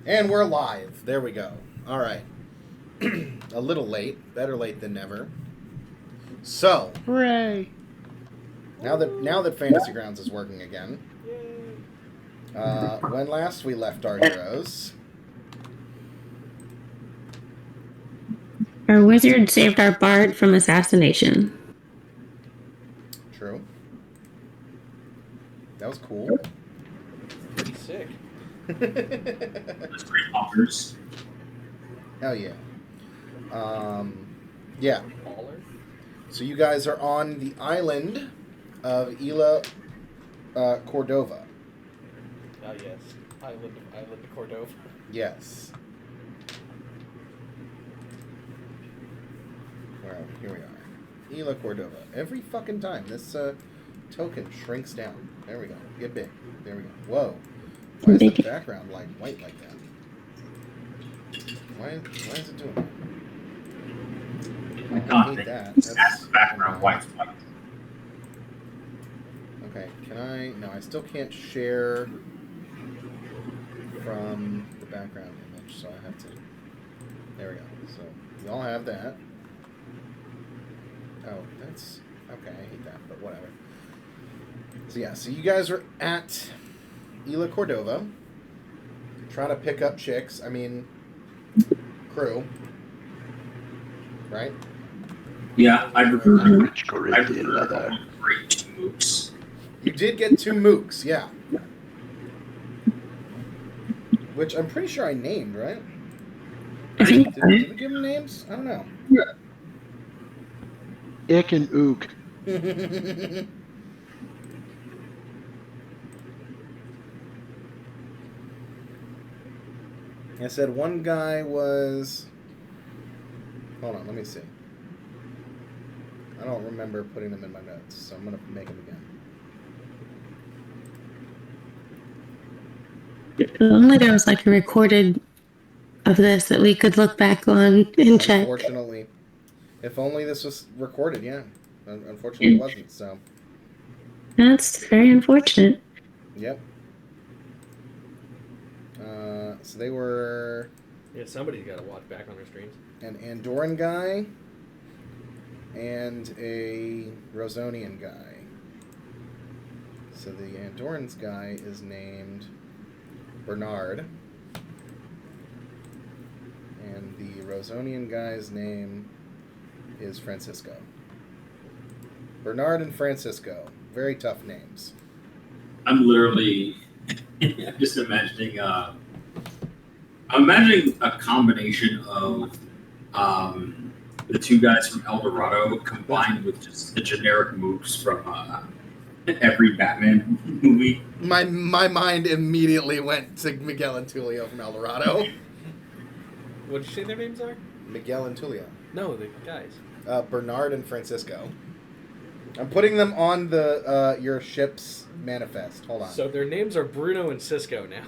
And we're live. There we go. All right. A little late. Better late than never. So, Hooray! now that Fantasy Grounds is working again, when last we left our heroes, Our wizard saved our bard from assassination. true. That was cool. Pretty sick. That's pretty bonkers. Hell yeah. Yeah. Baller. So you guys are on the island of Cordova. Ah, yes. Island of Cordova. Yes. Well, here we are. Isla Cordova. Every fucking time this token shrinks down. There we go. Get big. There we go. Whoa. Why is the background like white like that? Why is it doing that? My I God, hate that. that's background white. Okay, can I... No, I still can't share from the background image, so I have to... There we go. So, we all have that. Oh, that's... Okay, I hate that, but whatever. So yeah, so you guys are at Isla Cordova. Trying to pick up chicks. I mean, crew. Right? Yeah, I Rich Corinthian leather. great mooks. You did get 2 mooks, yeah. Which I'm pretty sure I named, right? I think Did we give them names? I don't know. Ick and Ook. I said one guy was... Hold on, let me see. I don't remember putting them in my notes, so I'm going to make them again. if only there was like a recorded of this that we could look back on and check. Unfortunately. If only this was recorded, yeah. Unfortunately, it wasn't, so... That's very unfortunate. Yep. So they were Yeah, somebody's got to watch back on their streams. an Andorran guy and a Rosonian guy. So the Andorran's guy is named Bernard. And the Rosonian guy's name is Francisco. Bernard and Francisco. Very tough names. I'm literally just imagining. I'm imagining a combination of the 2 guys from El Dorado combined with just the generic mooks from every Batman movie. My mind immediately went to Miguel and Tulio from El Dorado. What did you say their names are? Miguel and Tulio. No, the guys. Bernard and Francisco. I'm putting them on the your ship's manifest. Hold on. So their names are Bruno and Cisco now.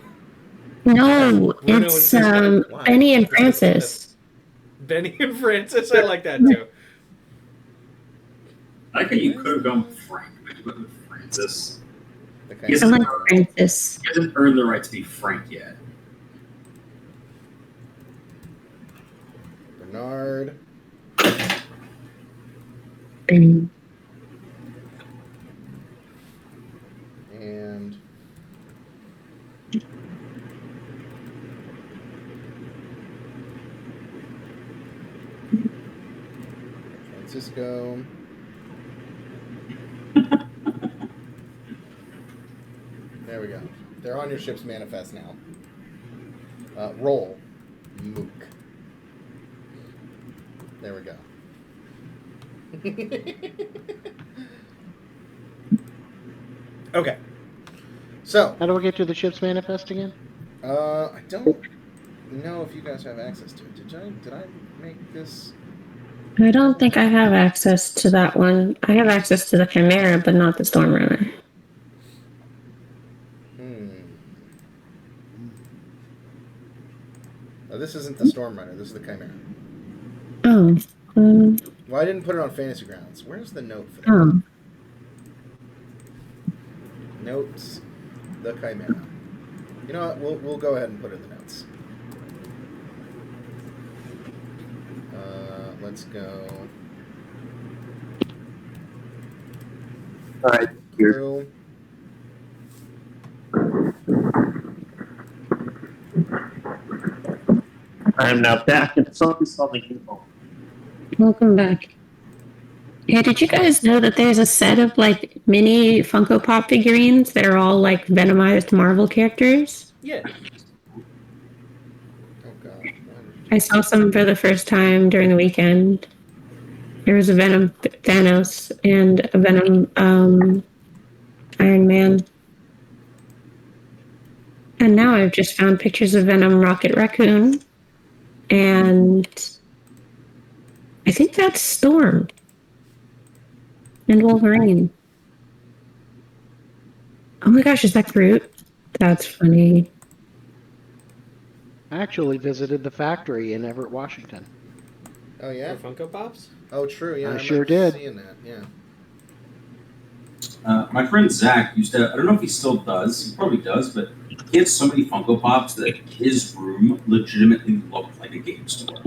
No, Bruno it's and Cisco. Why? Benny and Francis. Benny and Francis, I like that too. I think you could have gone with Frank, but you went with Francis. Okay. Yes. I like Francis. He hasn't earned the right to be Frank yet. Bernard. Benny. And Francisco. There we go. They're on your ship's manifest now. Roll. Mook. There we go. Okay. So, How do I get to the ship's manifest again? I don't know if you guys have access to it. Did I make this? I don't think I have access to that one. I have access to the Chimera, but not the Stormrunner. Oh, this isn't the Stormrunner. This is the Chimera. Oh. Well, I didn't put it on Fantasy Grounds. Where's the note for that? Oh. Notes, the Chimera. You know what? We'll go ahead and put it in the notes. let's go All right. Here. through. I am now back and focused on the evil. Welcome back. Yeah, did you guys know that there's a set of like mini Funko Pop figurines that are all like Venomized Marvel characters? Yeah. Oh god. I saw some for the first time during the weekend. There was a Venom Thanos and a Venom Iron Man. And now I've just found pictures of Venom Rocket Raccoon. And I think that's Storm. And Wolverine. Oh my gosh, is that Groot? That's funny. I actually visited the factory in Everett, Washington. Oh yeah. For Funko Pops? Oh true. Yeah. I I sure remember did. seeing that. Yeah. My friend Zach used to, I don't know if he still does, he probably does, but he had so many Funko Pops that his room legitimately looked like a game store.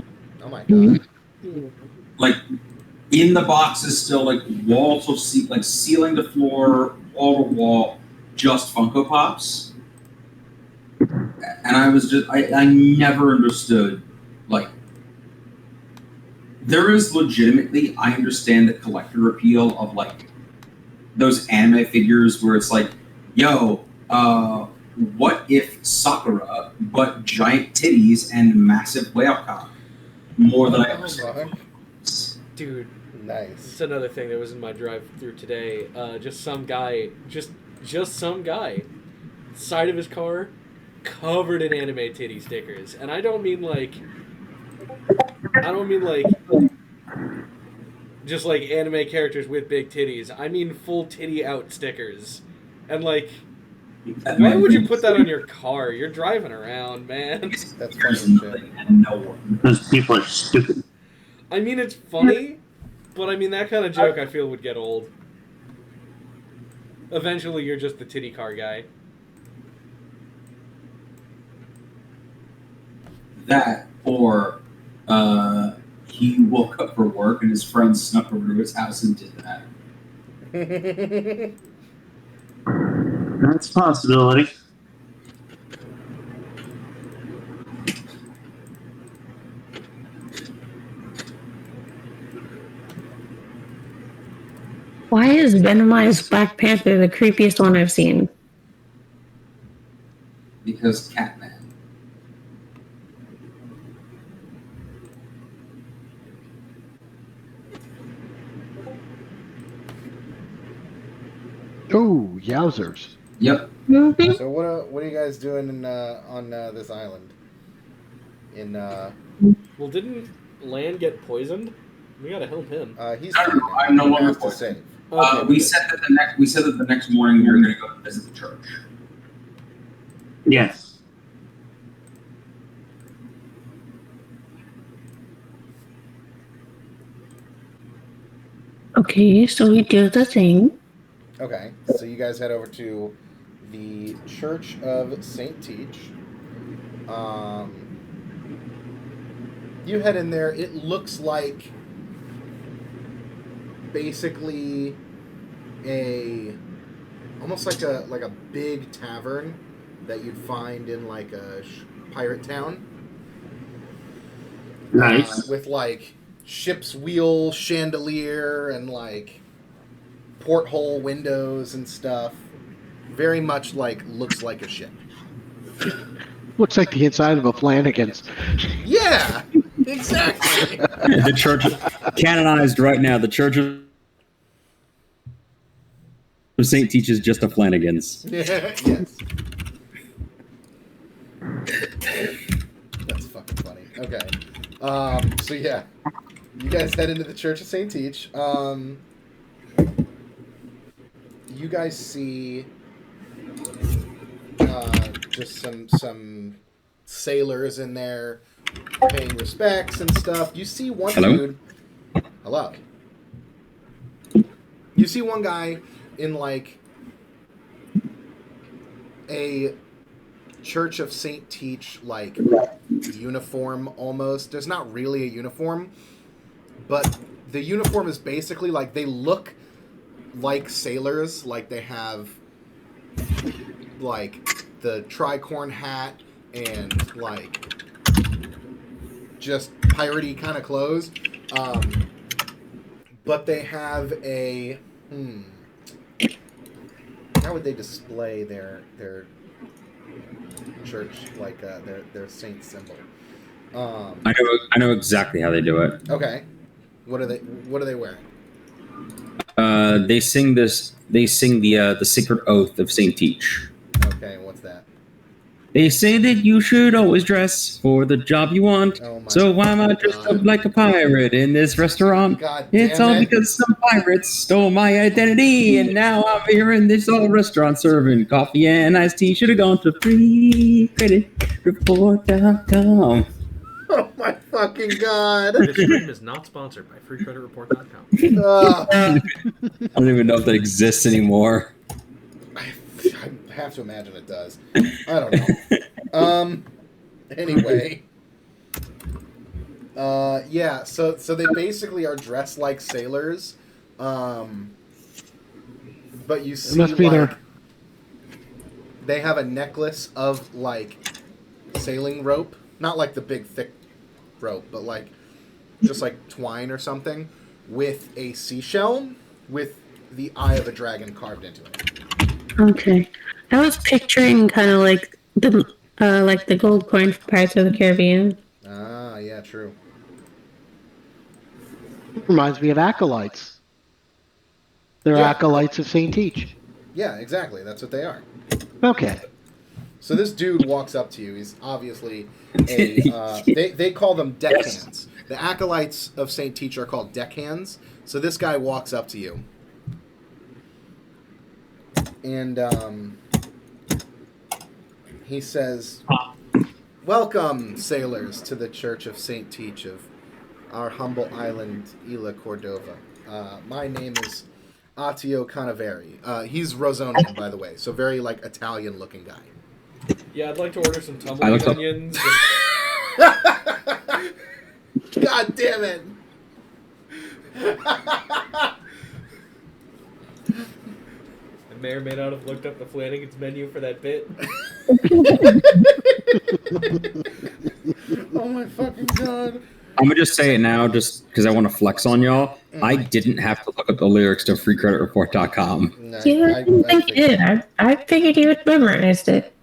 Oh my Mhm. god. Like, in the boxes still, like, walls of, like, ceiling to floor, wall to wall, just Funko Pops. And I was just, I never understood, like, there is legitimately, I understand the collector appeal of, like, those anime figures where it's like, yo, what if Sakura, but giant titties and massive whale cock? More than I ever saw. Dude, Nice. it's another thing that was in my drive-through today. Just some guy, just some guy, side of his car, covered in anime titty stickers, and I don't mean like just like anime characters with big titties. I mean full titty out stickers, and like, why would you put that on your car? You're driving around, man. That's funny There's as shit. nothing and no one. Those people are stupid. I mean, it's funny, but I mean that kind of joke I feel would get old. Eventually, you're just the titty car guy. That, or he woke up for work and his friends snuck over to his house and did that. That's a possibility. Why is Venomized Black Panther the creepiest one I've seen? Because Catman. Oh, yowzers. Yep. Mm-hmm. So what are you guys doing in, on this island? In Well, didn't Land get poisoned? We gotta help him. he's No, fine no, now. I'm no He longer has to poisoned. save. Okay, We good. said that the next morning we were going to go visit the church. Yes. Okay, so we do the thing. Okay, so you guys head over to the Church of Saint Teach. You head in there. It looks like basically almost like a big tavern that you'd find in like a pirate town. Nice. With like ship's wheel chandelier and like porthole windows and stuff. Very much like looks like a ship. Looks like the inside of a Flanagan's. Yeah, exactly. The church canonized right now. The Church of Saint teaches just a Flanagan's. Yes. That's fucking funny. Okay. So yeah, you guys head into the Church of Saint Teach. You guys see just some sailors in there paying respects and stuff. You see one Hello? dude. Hello. You see one guy in like a Church of Saint Teach like uniform almost. There's not really a uniform, but the uniform is basically like they look like sailors, like they have like the tricorn hat and like just piratey kind of clothes, but they have a how would they display their church, like their saint symbol? I know exactly how they do it. Okay, what are they wearing? They sing the sacred oath of Saint Teach. Okay, what's that? They say that you should always dress for the job you want. Oh my So why am I dressed up like a pirate in this restaurant? God damn It's all it. because some pirates stole my identity, and now I'm here in this old restaurant serving coffee and iced tea. Should have gone to freecreditreport.com. Oh my fucking god! This stream is not sponsored by freecreditreport.com. I don't even know if that exists anymore. I have to imagine it does. I don't know. Anyway. Yeah, so they basically are dressed like sailors. But you see, It must be like, their... they have a necklace of, like, sailing rope. Not like the big, thick rope, but, like, just like twine or something, with a seashell with the eye of a dragon carved into it. Okay. I was picturing kind of like the gold coin from Pirates of the Caribbean. Ah, yeah, true. Reminds me of acolytes. They're Yeah. acolytes of Saint Teach. Yeah, exactly. That's what they are. Okay. So this dude walks up to you. He's obviously a... they call them deckhands. The acolytes of Saint Teach are called deckhands. So this guy walks up to you. And he says, "Welcome, sailors, to the Church of Saint Teach of our humble island, Isla Cordova. My name is Attio Canaveri." He's Rosonian, by the way, so very, like, Italian-looking guy. Yeah, I'd like to order some tumbleweed onions. God damn it! I may or may not have looked up the Flanagan's menu for that bit. Oh my fucking god. I'm gonna just say it now, just because I want to flex on y'all. I didn't have to look up the lyrics to freecreditreport.com. No, Yeah, I didn't think you did. I figured you had memorized it.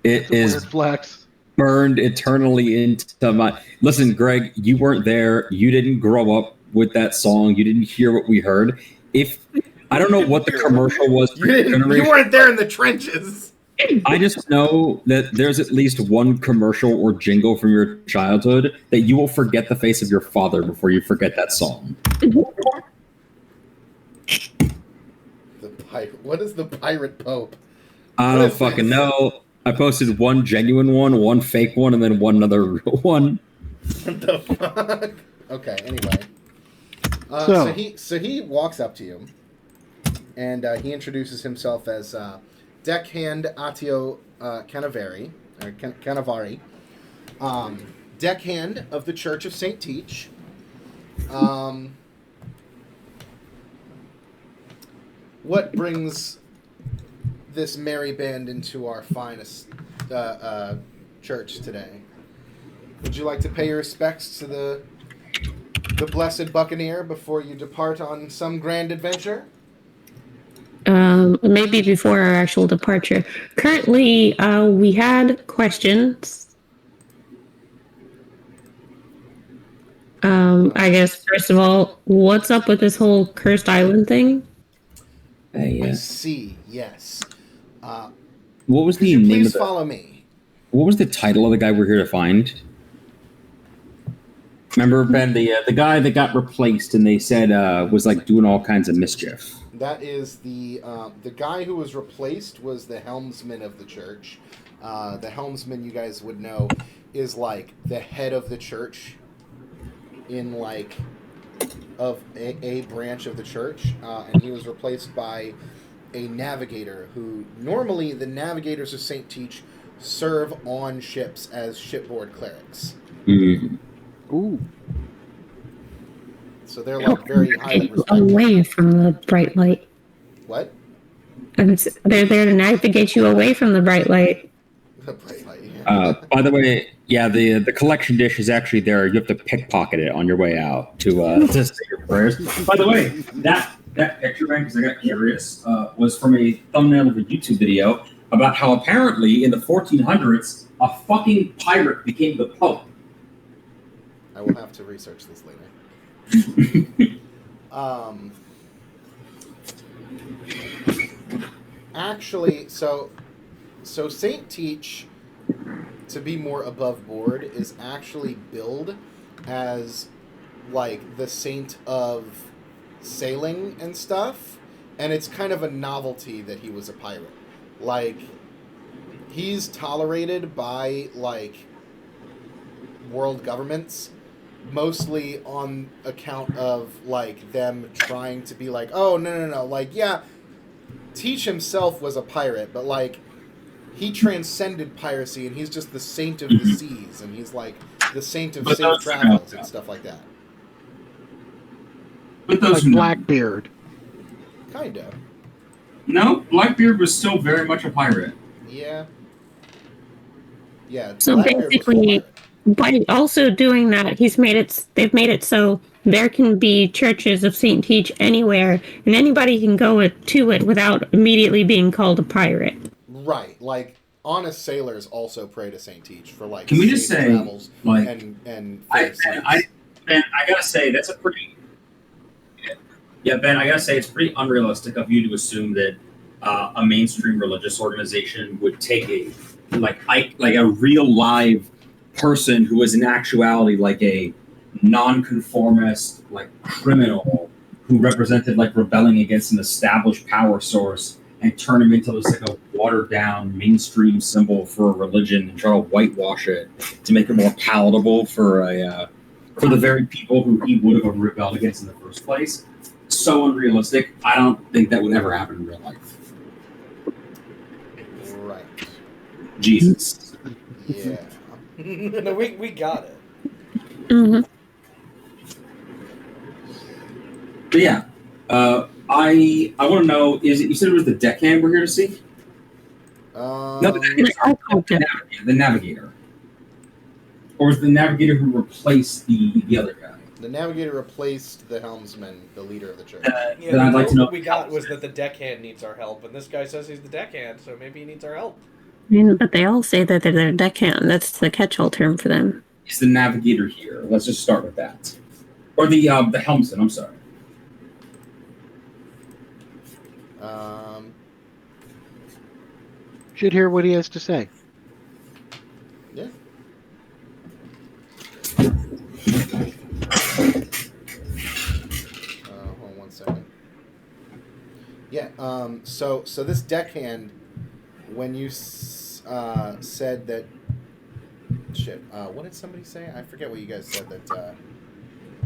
It is Weird flex. burned eternally into my... Listen, Greg, you weren't there. You didn't grow up with that song. You didn't hear what we heard. I don't know what the commercial was for your You generation. weren't there in the trenches. I just know that there's at least one commercial or jingle from your childhood that you will forget the face of your father before you forget that song. What is the pirate pope? I What don't is fucking this? know. I posted one genuine one fake one, and then one other real one. What the fuck? Okay, anyway. So he walks up to you, and he introduces himself as Deckhand Attio Canavari, or Canavari, Deckhand of the Church of Saint Teach. What brings this merry band into our finest church today? Would you like to pay your respects to the blessed buccaneer before you depart on some grand adventure? Maybe before our actual departure. Currently, we had questions. I guess, first of all, what's up with this whole cursed island thing? I see, yes. What was Could the you name please of the... follow me? What was the title of the guy we're here to find? Remember, Ben, the guy that got replaced and they said was like doing all kinds of mischief. That is the guy who was replaced was the helmsman of the church. The helmsman, you guys would know, is like the head of the church in like of a branch of the church, and he was replaced by a navigator who normally the navigators of Saint Teach serve on ships as shipboard clerics. Mm. Ooh. So they're like very highly Get respected. away from the bright light. What? They're there to navigate you away from the bright light. The bright light. Yeah. By the way, yeah, the collection dish is actually there. You have to pickpocket it on your way out to say your prayers. By the way, that picture bank, because I got curious, was from a thumbnail of a YouTube video about how apparently in the 1400s a fucking pirate became the Pope. I will have to research this later. Actually, so Saint Teach, to be more above board, is actually billed as like the saint of sailing and stuff, and it's kind of a novelty that he was a pirate. Like, he's tolerated by like world governments mostly on account of like them trying to be like, oh no, like, yeah, Teach himself was a pirate, but like he transcended piracy and he's just the saint of the seas, and he's like the saint of safe travels and stuff like that. But those Like Blackbeard. Kinda. No, Blackbeard was still very much a pirate. Yeah. Yeah. So Blackbeard was basically, a pirate. by also doing that, they've made it so there can be churches of Saint Teach anywhere, and anybody can go to it without immediately being called a pirate. Right. Like, honest sailors also pray to Saint Teach for like Can we just safe say, travels like, and I gotta say that's a pretty. Yeah, Ben, I gotta say it's pretty unrealistic of you to assume that a mainstream religious organization would take a real live person who is in actuality like a nonconformist, like criminal who represented like rebelling against an established power source and turn him into this like a watered down mainstream symbol for a religion and try to whitewash it to make it more palatable for the very people who he would have rebelled against in the first place. So unrealistic. I don't think that would ever happen in real life. Right. Jesus. Yeah. No, we got it. Mm-hmm. But yeah, I want to know, you said it was the deckhand we're here to see? No, the navigator. Or was the navigator who replaced the other guy? The navigator replaced the helmsman, the leader of the church. Then I'd like to know What we got was that the deckhand needs our help, and this guy says he's the deckhand, so maybe he needs our help. But they all say that they're their deckhand. That's the catch-all term for them. Is the navigator here? Let's just start with that. Or the helmsman, I'm sorry. Should hear what he has to say. Yeah. Hold on 1 second. Yeah. So this deckhand, when you said that, shit. What did somebody say? I forget what you guys said that.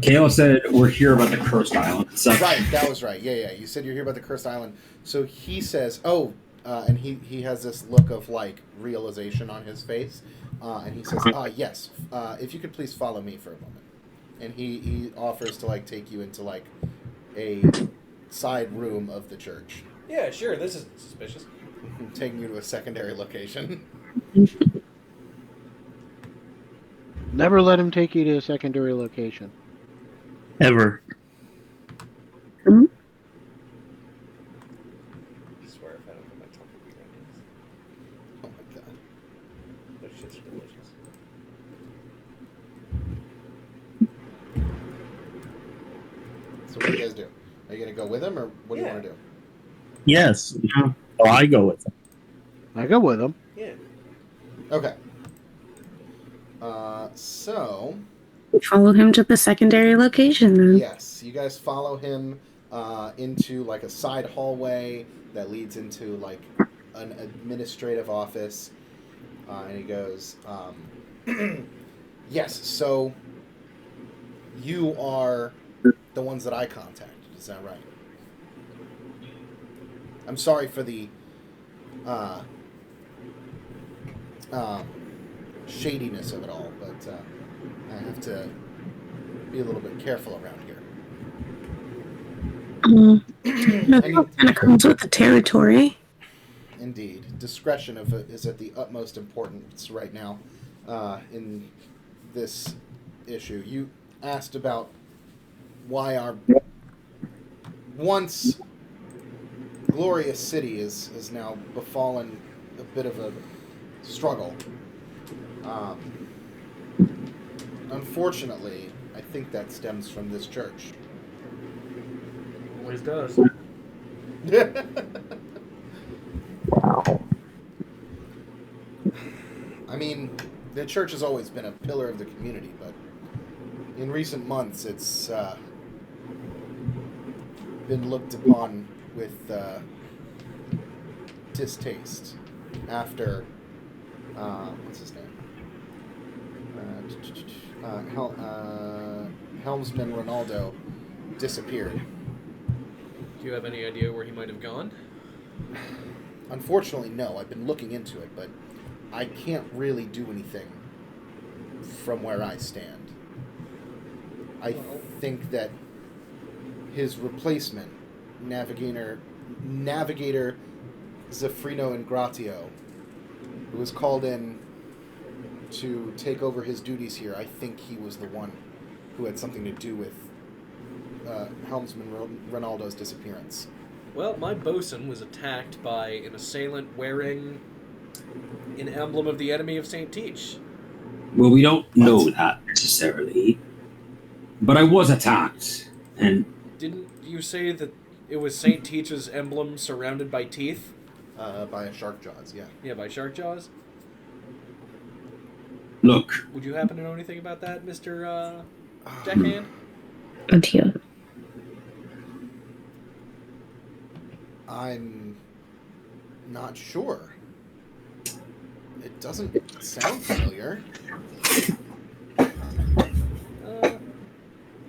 Kayla said we're here about the cursed island. So. Right. That was right. Yeah. You said you're here about the cursed island. So he says, oh. And he has this look of like realization on his face, and he says, yes, if you could please follow me for a moment. And he offers to like take you into like a side room of the church. Yeah, sure, this is suspicious. Taking you to a secondary location. Never let him take you to a secondary location. Ever. Hmm? I swear if I don't put my tongue in these Oh my god. those shits are delicious. So what do you guys do? Are you gonna go with him, or what do you want to do? Yes. Oh, I go with him. I go with him. Yeah. Okay. So Follow him to the secondary location then. yes, you guys follow him into like a side hallway that leads into like an administrative office, and he goes, yes, so you are the ones that I contacted, is that right? I'm sorry for the shadiness of it all, but I have to be a little bit careful around here. Mm, I mean, kind of comes with the territory. indeed, discretion is at the utmost importance right now in this issue. You asked about why our once glorious city is now befallen a bit of a struggle. Unfortunately, I think that stems from this church. Always does. I mean, the church has always been a pillar of the community, but in recent months it's been looked upon with distaste after what's his name? Helmsman Ronaldo disappeared. Do you have any idea where he might have gone? Unfortunately, no. I've been looking into it, but I can't really do anything from where I stand. I think that his replacement, Navigator Zafrino Ingratio, who was called in to take over his duties here, I think he was the one who had something to do with Helmsman Ronaldo's disappearance. Well, my bosun was attacked by an assailant wearing an emblem of the enemy of St. Teach. Well, we don't know that necessarily, but I was attacked, and Didn't you say that it was St. Teach's emblem surrounded by teeth? By a shark jaws, yeah. Yeah, by shark jaws? look, Would you happen to know anything about that, Mr. Deckhand? Until I'm not sure. It doesn't sound familiar.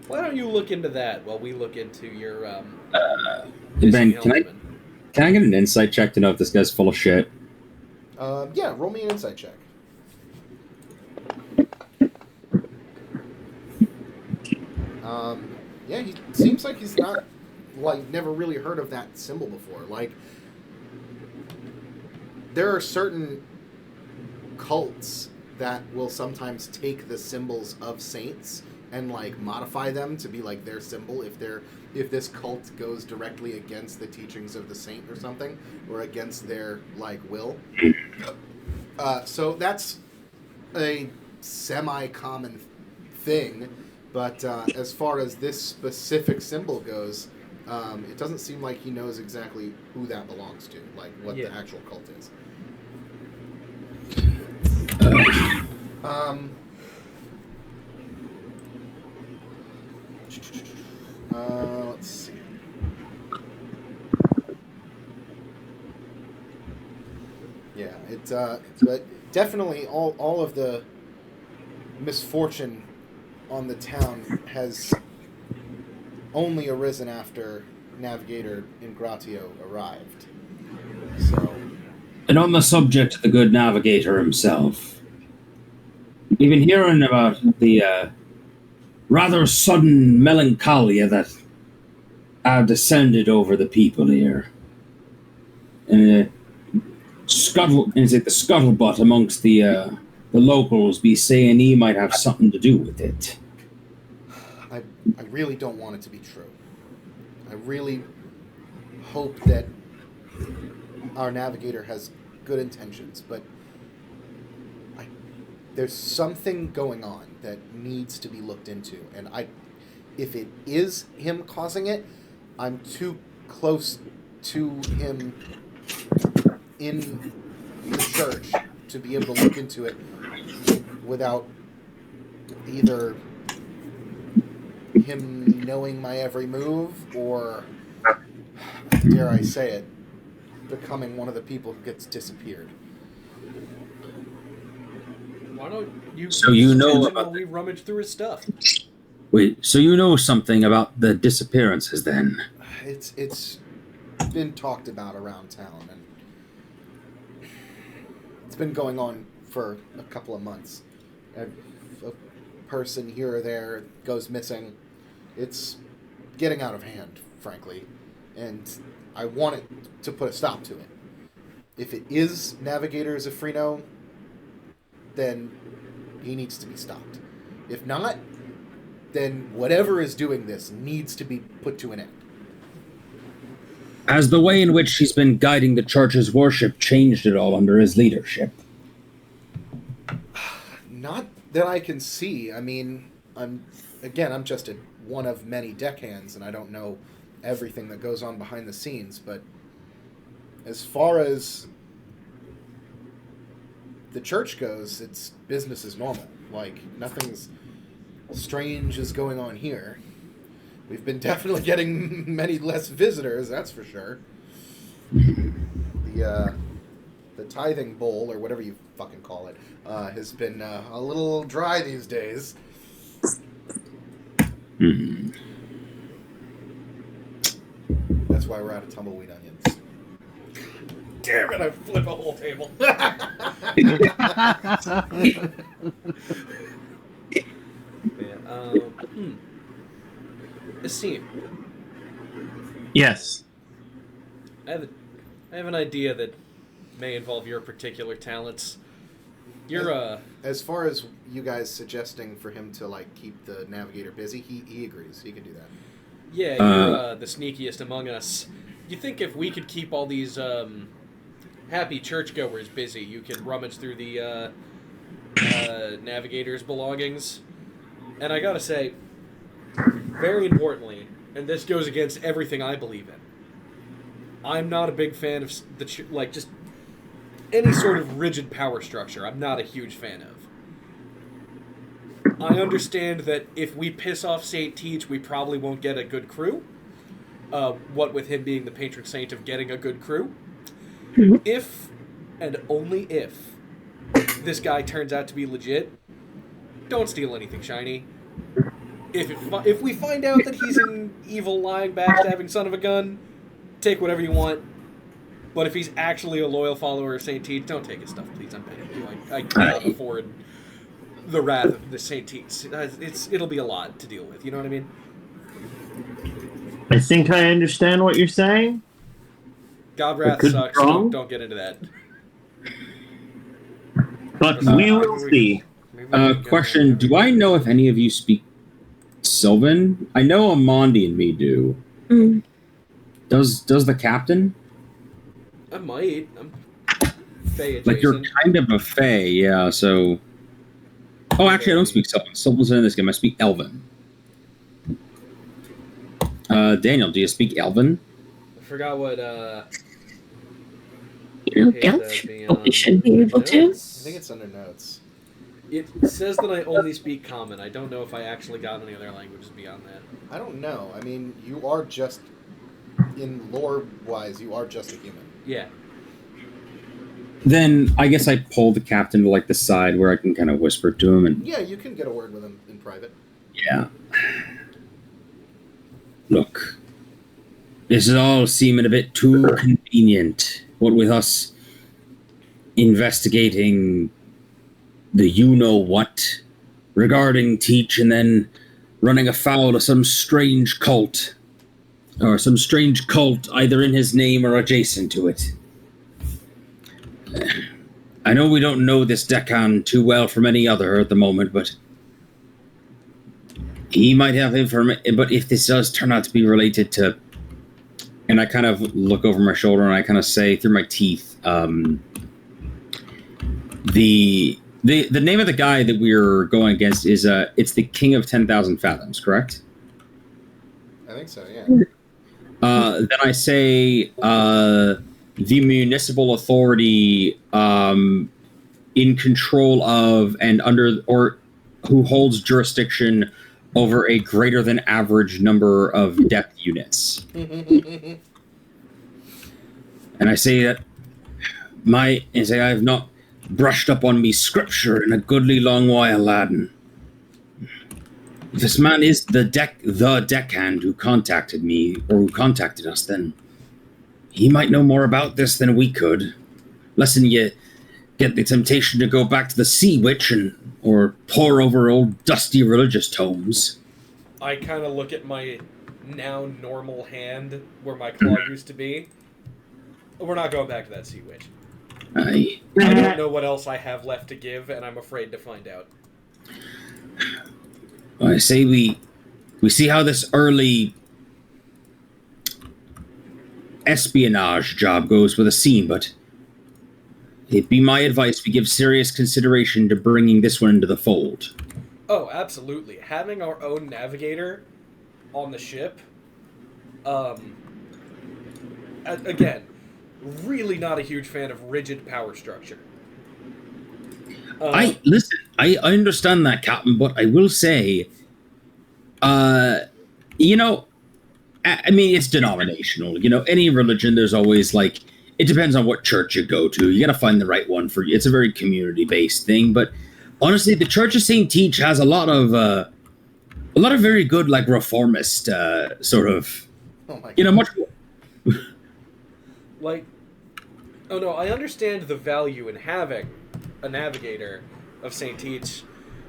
Why don't you look into that while we look into your Ben, missing can I get an insight check to know if this guy's full of shit? Yeah, roll me an insight check. Yeah, he seems like he's not, never really heard of that symbol before. Like, there are certain cults that will sometimes take the symbols of saints and, modify them to be, their symbol if this cult goes directly against the teachings of the saint or something, or against their, will. So that's a semi-common thing. But as far as this specific symbol goes, it doesn't seem like he knows exactly who that belongs to, what the actual cult is. Let's see. Yeah, but definitely all of the misfortune on the town has only arisen after Navigator Ingratio arrived. So, And on the subject of the good navigator himself, we've been hearing about the rather sudden melancholia that have descended over the people here. And is it the scuttlebutt amongst the locals be saying he might have something to do with it? I really don't want it to be true. I really hope that our navigator has good intentions, but there's something going on that needs to be looked into, and if it is him causing it, I'm too close to him in the church to be able to look into it without either him knowing my every move or, dare I say it, becoming one of the people who gets disappeared. Why don't you? So you know while about we rummage through his stuff. Wait, so you know something about the disappearances then? It's been talked about around town, and it's been going on for a couple of months. A person here or there goes missing. It's getting out of hand frankly, and I want it to put a stop to it. If it is Navigator Zafrino, then he needs to be stopped. If not, then whatever is doing this needs to be put to an end. Has the way in which he's been guiding the church's worship changed at all under his leadership? Not that I can see. I mean, I'm just one of many deckhands, and I don't know everything that goes on behind the scenes, but as far as the church goes, it's business as normal. Like, nothing's strange is going on here. We've been definitely getting many less visitors, that's for sure. The tithing bowl, or whatever you fucking call it, has been a little dry these days. Hmm. That's why we're out of tumbleweed onions. Damn it, I flip a whole table. Asim, Yes. I have an idea that may involve your particular talents. You're As far as you guys suggesting for him to like keep the navigator busy, he agrees. He can do that. yeah, you're the sneakiest among us. You think if we could keep all these happy churchgoers busy, you could rummage through the navigator's belongings? And I gotta say, very importantly, and this goes against everything I believe in, I'm not a big fan of just any sort of rigid power structure. I'm not a huge fan of. I understand that if we piss off St. Teach, we probably won't get a good crew. What with him being the patron saint of getting a good crew. If, and only if, this guy turns out to be legit, don't steal anything shiny. If we find out that he's an evil, lying, backstabbing son of a gun, take whatever you want. But if he's actually a loyal follower of St. Teach, don't take his stuff, please. I'm begging you. I cannot afford the wrath of the St. Teach. It'll be a lot to deal with. You know what I mean? I think I understand what you're saying. God wrath could be sucks. wrong. Don't get into that. But we will see. Question, do I know if any of you speak Sylvan? I know Amondi and me do. Mm. Does the captain? I might. I'm Faye adjacent. Like, you're kind of a Fae, yeah, so... Oh, actually, I don't speak Sylvan. Sylvan's in this game. I speak Elven. Daniel, do you speak Elven? I forgot what, We should be able to. I think it's under notes. It says that I only speak Common. I don't know if I actually got any other languages beyond that. I don't know. I mean, you are just, in lore-wise, you are just a human. Yeah. Then I guess I pull the captain to, like, the side where I can kind of whisper to him and... Yeah, you can get a word with him in private. Yeah. Look, this is all seeming a bit too convenient. What with us investigating the you-know-what regarding Teach and then running afoul of some strange cult. Or some strange cult either in his name or adjacent to it. I know we don't know this Deccan too well from any other at the moment, but he might have information. But if this does turn out to be related to, and I kind of look over my shoulder and I kind of say through my teeth, the name of the guy that we're going against is it's the King of 10,000 Fathoms, correct? I think so, yeah. Then I say the municipal authority in control of and under, or who holds jurisdiction over a greater than average number of depth units. And I say that I have not brushed up on me scripture in a goodly long while, laden. If this man is the deckhand who contacted me, or who contacted us, then he might know more about this than we could. Lest you get the temptation to go back to the Sea Witch or pore over old dusty religious tomes. I kind of look at my now normal hand where my claw used to be. We're not going back to that sea witch. I don't know what else I have left to give, and I'm afraid to find out. I say we see how this early espionage job goes with a scene, but it'd be my advice we give serious consideration to bringing this one into the fold. Oh, absolutely. Having our own navigator on the ship, again, really not a huge fan of rigid power structure. I understand that, Captain, but I will say, you know, I mean, it's denominational. You know, any religion, there's always like, it depends on what church you go to. You got to find the right one for you. It's a very community-based thing. But honestly, the Church of St. Teach has a lot of very good, like, reformist sort of, much more. Like, oh no, I understand the value in having a navigator of St. Teach.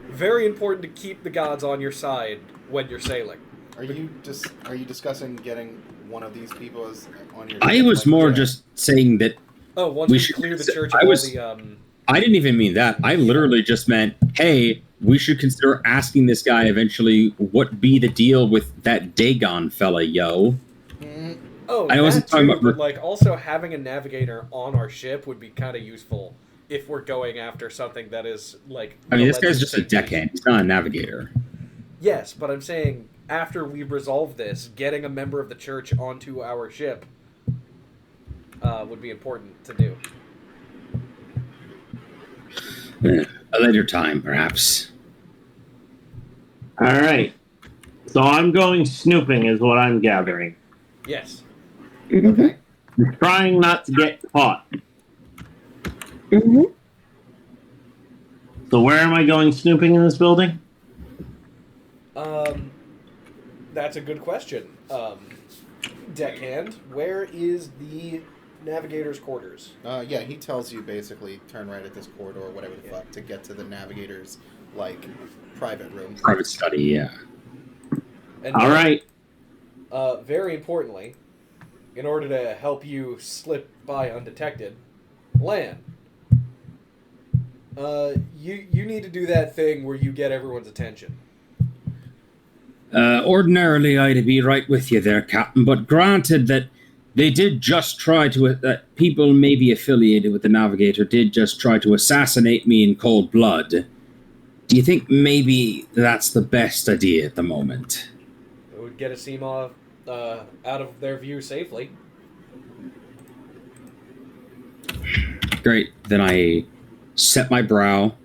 Very important to keep the gods on your side when you're sailing. Are you discussing getting one of these people as on your? I was more just saying that. Oh, once we clear the church of I didn't even mean that. I literally just meant, hey, we should consider asking this guy eventually what be the deal with that Dagon fella, yo. Oh, I wasn't talking about, but like also having a navigator on our ship would be kind of useful if we're going after something that is like. I mean, this guy's just a deckhand. He's not a navigator. Yes, but I'm saying after we resolve this, getting a member of the church onto our ship would be important to do. A later time, perhaps. All right. So I'm going snooping, is what I'm gathering. Yes. Okay. I'm trying not to get caught. Mm-hmm. So where am I going snooping in this building? That's a good question. Deckhand, where is the navigator's quarters? Yeah, he tells you basically turn right at this corridor or whatever the fuck to get to the navigator's like private room. Private study, yeah. And all right. Very importantly, in order to help you slip by undetected, Lan. You need to do that thing where you get everyone's attention. Ordinarily, I'd be right with you there, Captain, but granted that they did just try to, that people maybe affiliated with the Navigator did just try to assassinate me in cold blood. Do you think maybe that's the best idea at the moment? It would get Asima out of their view safely. Great. Then I set my brow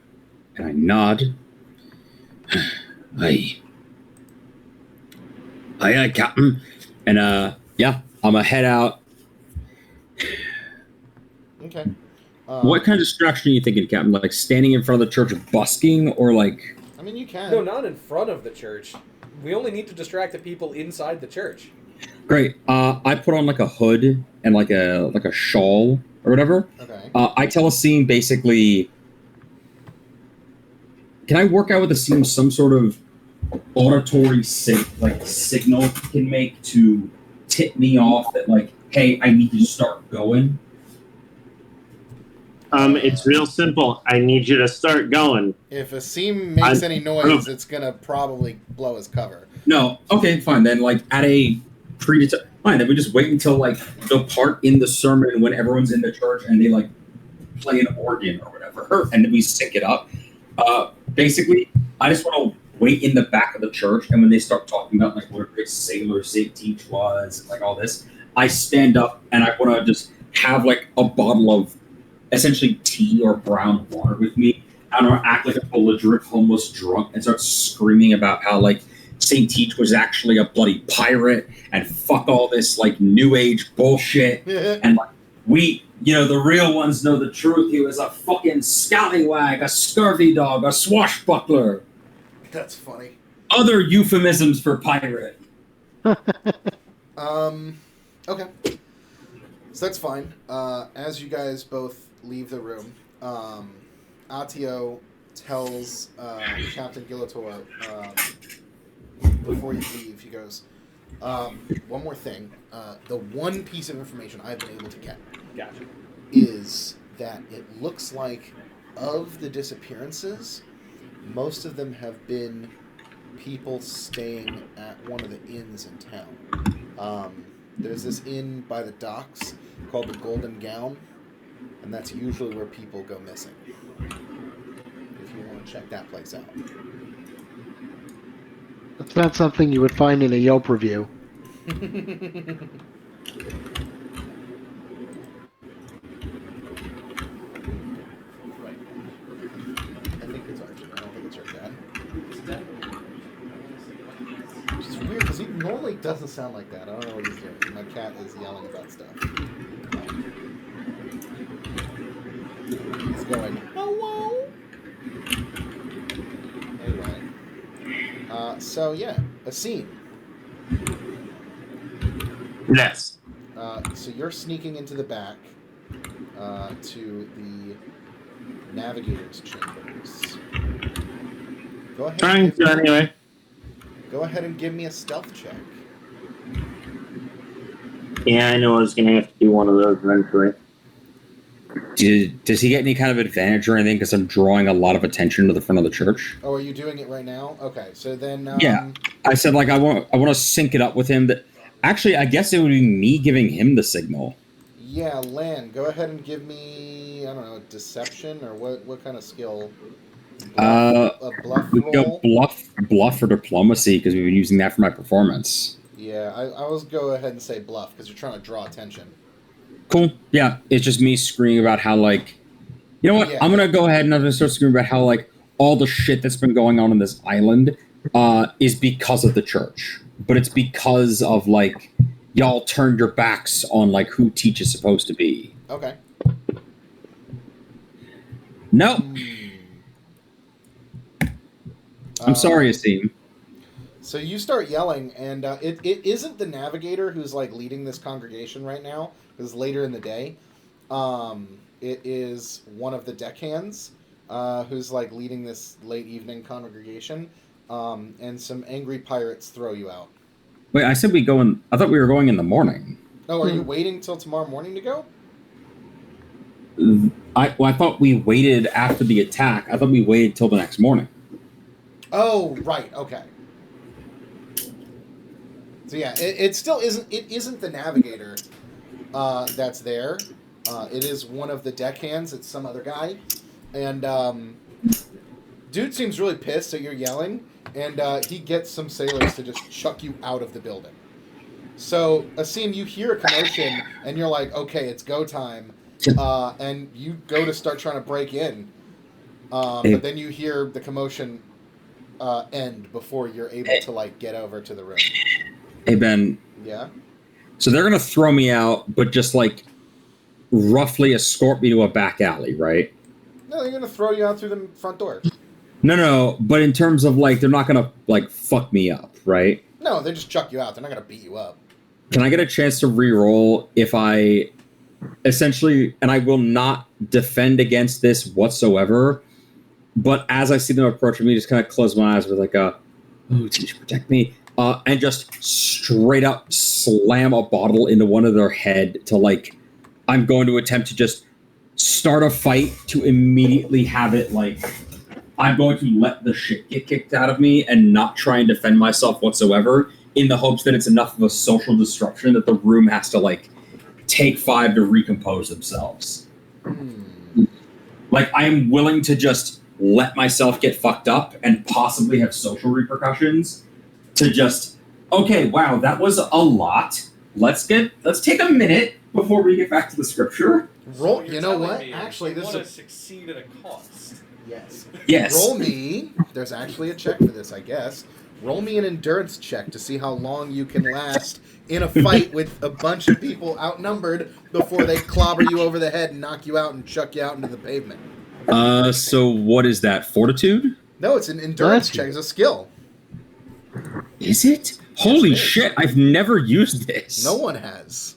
and I nod. Aye, Captain. And yeah, I'm gonna head out. Okay. What kind of distraction are you thinking, Captain? Like standing in front of the church busking, or like? I mean, you can. No, not in front of the church. We only need to distract the people inside the church. Great. I put on like a hood and like a shawl or whatever. Okay. I tell Asim basically. Can I work out with Asim some sort of auditory signal he can make to tip me off that like, hey, I need to start going? It's real simple. I need you to start going. If Asim makes any noise, it's gonna probably blow his cover. No. Okay, fine. Then like at a predetermined. Fine. Then we just wait until like the part in the sermon when everyone's in the church and they like play an organ or whatever, and then we sync it up. Basically, I just want to wait in the back of the church, and when they start talking about like what a great sailor St. Teach was, and like all this, I stand up and I want to just have like a bottle of essentially tea or brown water with me. I don't act like a belligerent homeless drunk and start screaming about how like St. Teach was actually a bloody pirate and fuck all this like new age bullshit and like we, the real ones know the truth. He was a fucking scallywag, a scurvy dog, a swashbuckler. That's funny. Other euphemisms for pirate. Okay. So that's fine. As you guys both leave the room, Atio tells Captain Gilator before you leave, he goes, One more thing. The one piece of information I've been able to get Gotcha. is that it looks like of the disappearances, most of them have been people staying at one of the inns in town. There's this inn by the docks called the Golden Gown, and that's usually where people go missing. If you want to check that place out. That's not something you would find in a Yelp review. Right. I think it's Archie. I don't think it's your dad. Which is weird because he normally doesn't sound like that. I don't know what he's doing. My cat is yelling about stuff. He's going, hello? Anyway. So yeah, a scene. Yes. So you're sneaking into the back to the navigator's chambers. Go ahead. Trying to anyway. Go ahead and give me a stealth check. Yeah, I know I was going to have to do one of those eventually. Does he get any kind of advantage or anything? Because I'm drawing a lot of attention to the front of the church. Oh, are you doing it right now? Okay, so then. Yeah. I said like I want to sync it up with him. That actually, I guess it would be me giving him the signal. Yeah, Lan, go ahead and give me, I don't know, deception or what kind of skill? A bluff We roll? go bluff or diplomacy because we've been using that for my performance. Yeah, I was go ahead and say bluff because you're trying to draw attention. Cool. Yeah, it's just me screaming about how like, you know what? Yeah. I'm gonna go ahead and I'm gonna start screaming about how like all the shit that's been going on this island is because of the church, but it's because of like y'all turned your backs on like who Teach is supposed to be. Okay. No, I'm sorry, Asim. So you start yelling, and it isn't the navigator who's like leading this congregation right now. It's later in the day. It is one of the deckhands who's like leading this late evening congregation, and some angry pirates throw you out. Wait, I said we go in. I thought we were going in the morning. Oh, are you waiting till tomorrow morning to go? I thought we waited after the attack. I thought we waited till the next morning. Oh, right. Okay. So yeah, it still isn't. It isn't the navigator that's there. It is one of the deckhands. It's some other guy, and dude seems really pissed that you're yelling, and he gets some sailors to just chuck you out of the building. So Asim, you hear a commotion, and you're like, okay, it's go time, and you go to start trying to break in, but then you hear the commotion end before you're able to like get over to the room. Hey Ben. Yeah. So they're gonna throw me out, but just like roughly escort me to a back alley, right? No, they're gonna throw you out through the front door. No, but in terms of like, they're not gonna like fuck me up, right? No, they just chuck you out. They're not gonna beat you up. Can I get a chance to re-roll if I essentially, and I will not defend against this whatsoever, but as I see them approaching me, just kind of close my eyes with like a, oh, Teach, protect me. And just straight up slam a bottle into one of their head to like, I'm going to attempt to just start a fight to immediately have it like, I'm going to let the shit get kicked out of me and not try and defend myself whatsoever in the hopes that it's enough of a social disruption that the room has to like take 5 to recompose themselves. Like I am willing to just let myself get fucked up and possibly have social repercussions to just, okay, wow, that was a lot. Let's take a minute before we get back to the scripture. Roll. You know what? Actually, you this want to is succeed at a cost. yes. Yes. Roll me. There's actually a check for this, I guess. Roll me an endurance check to see how long you can last in a fight with a bunch of people outnumbered before they clobber you over the head and knock you out and chuck you out into the pavement. So what is that? Fortitude? No, it's an endurance check. It's a skill. Is it? Holy it is. shit, I've never used this. No one has.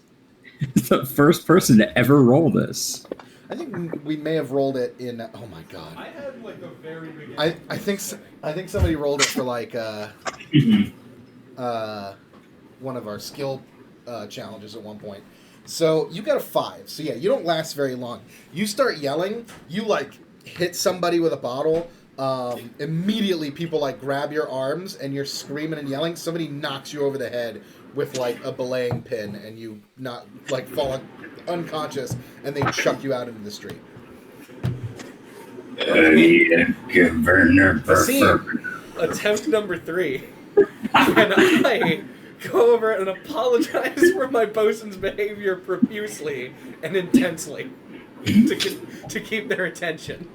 The first person to ever roll this. I think we may have rolled it in. Oh my god. I had like a very big. I think somebody rolled it for like one of our skill challenges at one point. So you got a 5. So yeah, you don't last very long. You start yelling. You like hit somebody with a bottle. Immediately, people like grab your arms and you're screaming and yelling. Somebody knocks you over the head with like a belaying pin, and you not like fall unconscious, and they chuck you out into the street. Attempt number 3. And I go over and apologize for my bosun's behavior profusely and intensely to keep their attention.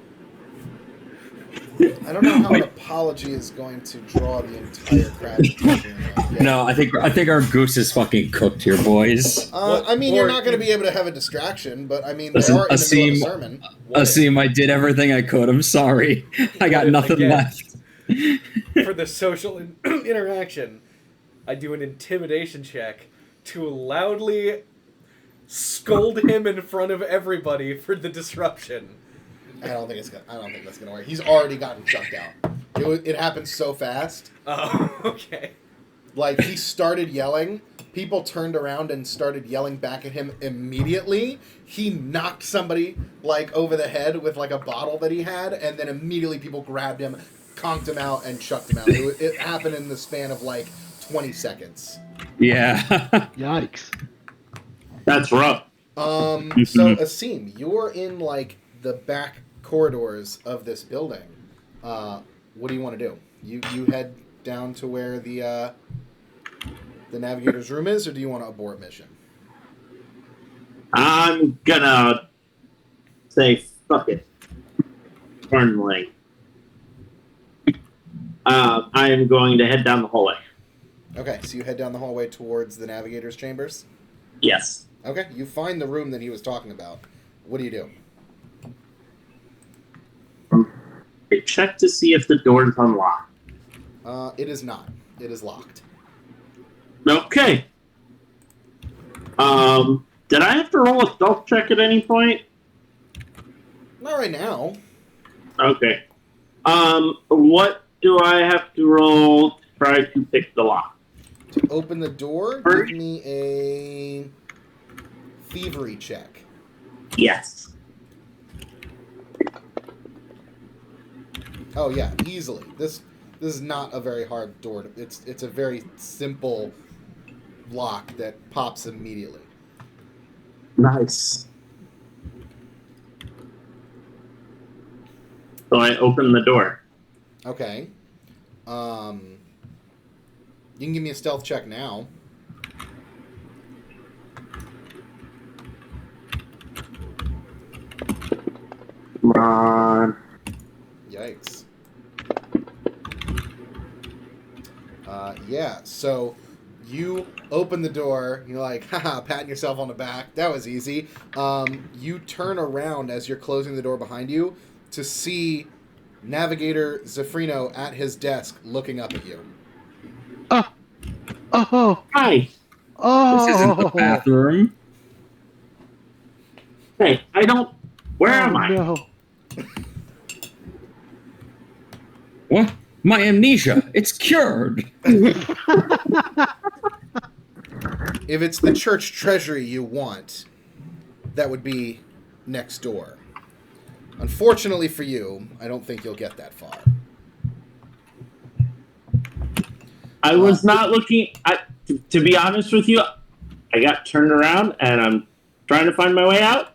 I don't know how an apology is going to draw the entire crowd's attention. No, I think our goose is fucking cooked here, boys. I mean, you're not going to be able to have a distraction, but I mean, they are in the middle of a sermon. Asim, I did everything I could. I'm sorry. I got nothing left. For the social interaction, I do an intimidation check to loudly scold him in front of everybody for the disruption. I don't think that's gonna work. He's already gotten chucked out. It happened so fast. Oh, okay. Like, he started yelling. People turned around and started yelling back at him immediately. He knocked somebody like over the head with like a bottle that he had, and then immediately people grabbed him, conked him out, and chucked him out. It happened in the span of like 20 seconds. Yeah. Yikes. That's rough. So Asim, you're in like the back corridors of this building. What do you want to do? You head down to where the navigator's room is, or do you want to abort mission? I'm gonna say fuck it. Turn lane. I am going to head down the hallway. Okay, so you head down the hallway towards the navigator's chambers? Yes. Okay, you find the room that he was talking about. What do you do? I check to see if the door is unlocked. It is not. It is locked. Okay. Did I have to roll a stealth check at any point? Not right now. Okay. What do I have to roll to try to pick the lock? To open the door, give me a thievery check. Yes. Oh yeah, easily. This is not a very hard door. It's a very simple lock that pops immediately. Nice. So I open the door. Okay. You can give me a stealth check now. Come on. Yikes. Yeah, so you open the door, you're like, haha, patting yourself on the back. That was easy. You turn around as you're closing the door behind you to see Navigator Zafrino at his desk looking up at you. Oh, Hi. oh. This isn't the bathroom. Hey, I don't... Where am I? No. What? My amnesia. It's cured. If it's the church treasury you want, that would be next door. Unfortunately for you, I don't think you'll get that far. I was not looking... to be honest with you, I got turned around and I'm trying to find my way out.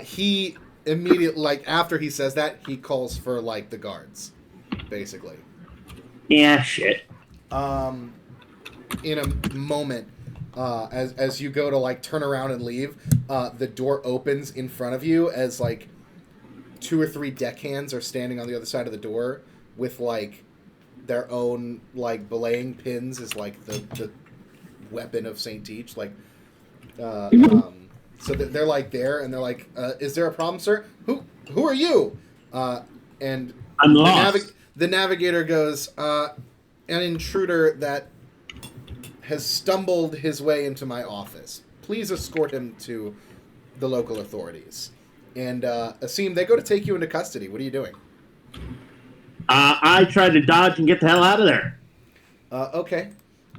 He immediately, like, after he says that, he calls for, like, the guards, basically. Yeah, shit. In a moment, as you go to, like, turn around and leave, the door opens in front of you as, like, 2 or 3 deckhands are standing on the other side of the door with, like, their own, like, belaying pins as, like, the weapon of St. Teach. Like, so they're, like, there, and they're like, is there a problem, sir? Who are you? And I'm lost. The navigator goes, an intruder that has stumbled his way into my office. Please escort him to the local authorities. And Asim, they go to take you into custody. What are you doing? I tried to dodge and get the hell out of there. Okay.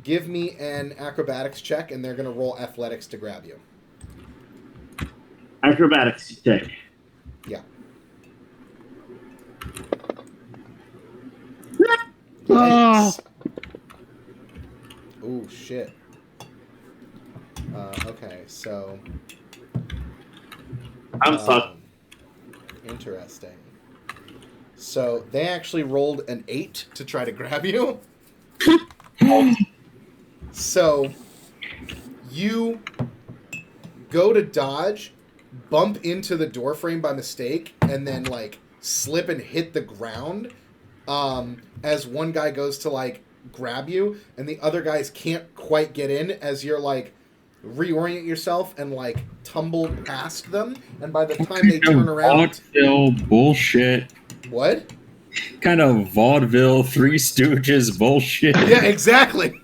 give me an acrobatics check, and they're going to roll athletics to grab you. Acrobatics check. Yeah. Oh. Yikes. Oh, shit. Okay, so... I'm fucked. Interesting. So they actually rolled an 8 to try to grab you. So you go to dodge, bump into the door frame by mistake, and then like slip and hit the ground as one guy goes to like grab you, and the other guys can't quite get in as you're like reorient yourself and like tumble past them, and by the time they turn around, vaudeville bullshit. what Kind of vaudeville Three Stooges bullshit. yeah, exactly.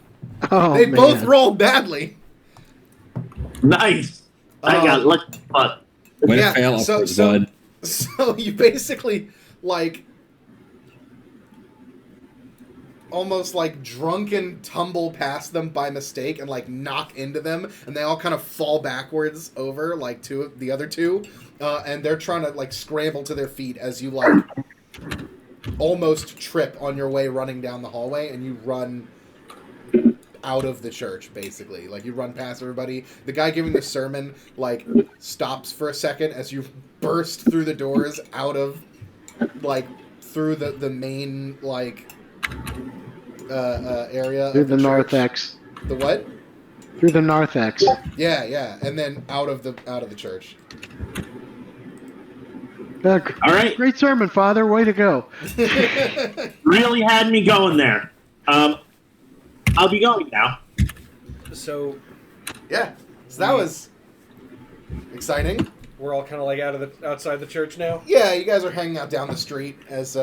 Oh, They man. both rolled badly. Nice. I got lucky. Fuck. Way Yeah, to fail, so- upwards, so- bud. So you basically like almost like drunken tumble past them by mistake and like knock into them, and they all kind of fall backwards over like the other two, and they're trying to like scramble to their feet as you like almost trip on your way running down the hallway, and you run out of the church. Basically, like you run past everybody. The guy giving the sermon like stops for a second as you burst through the doors out of like through the main like area Through of the church. narthex. The what? Through the narthex. Yeah, and then out of the church. All right. Great sermon, Father. Way to go. Really had me going there. I'll be going now. So Yeah, so that was exciting. we're all kind of like outside the church now. Yeah, you guys are hanging out down the street as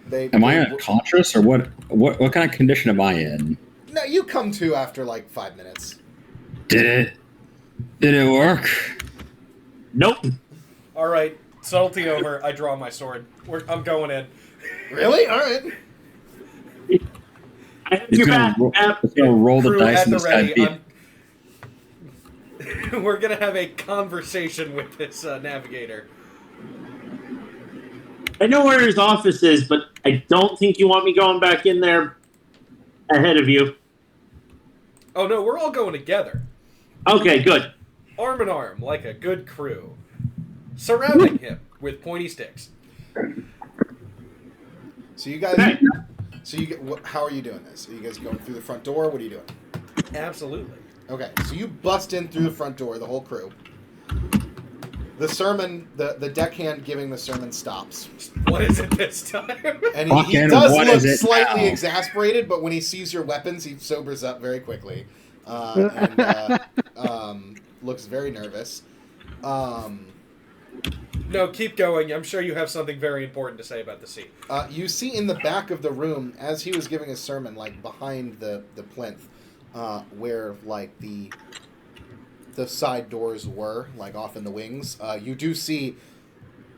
they. Am I unconscious or what? What kind of condition am I in? No, you come to after like 5 minutes. Did it work? Nope. All right, subtlety over. I draw my sword. I'm going in. Really? All right. I have He's your gonna, back. he's gonna roll the Crew dice at and the this guy ready. beat. We're gonna have a conversation with this navigator. I know where his office is, but I don't think you want me going back in there ahead of you. Oh no, we're all going together, Okay, good. arm in arm, like a good crew, surrounding him with pointy sticks. So you guys. Hey. So how are you doing this? Are you guys going through the front door? What are you doing? Absolutely. Okay, so you bust in through the front door, the whole crew. The sermon, the deckhand giving the sermon stops. What is it this time? And he Fucking does what look is it slightly now? exasperated, but when he sees your weapons, he sobers up very quickly. Looks very nervous. No, keep going. I'm sure you have something very important to say about the sea. You see in the back of the room, as he was giving his sermon, like behind the plinth, where like the side doors were, like off in the wings, you do see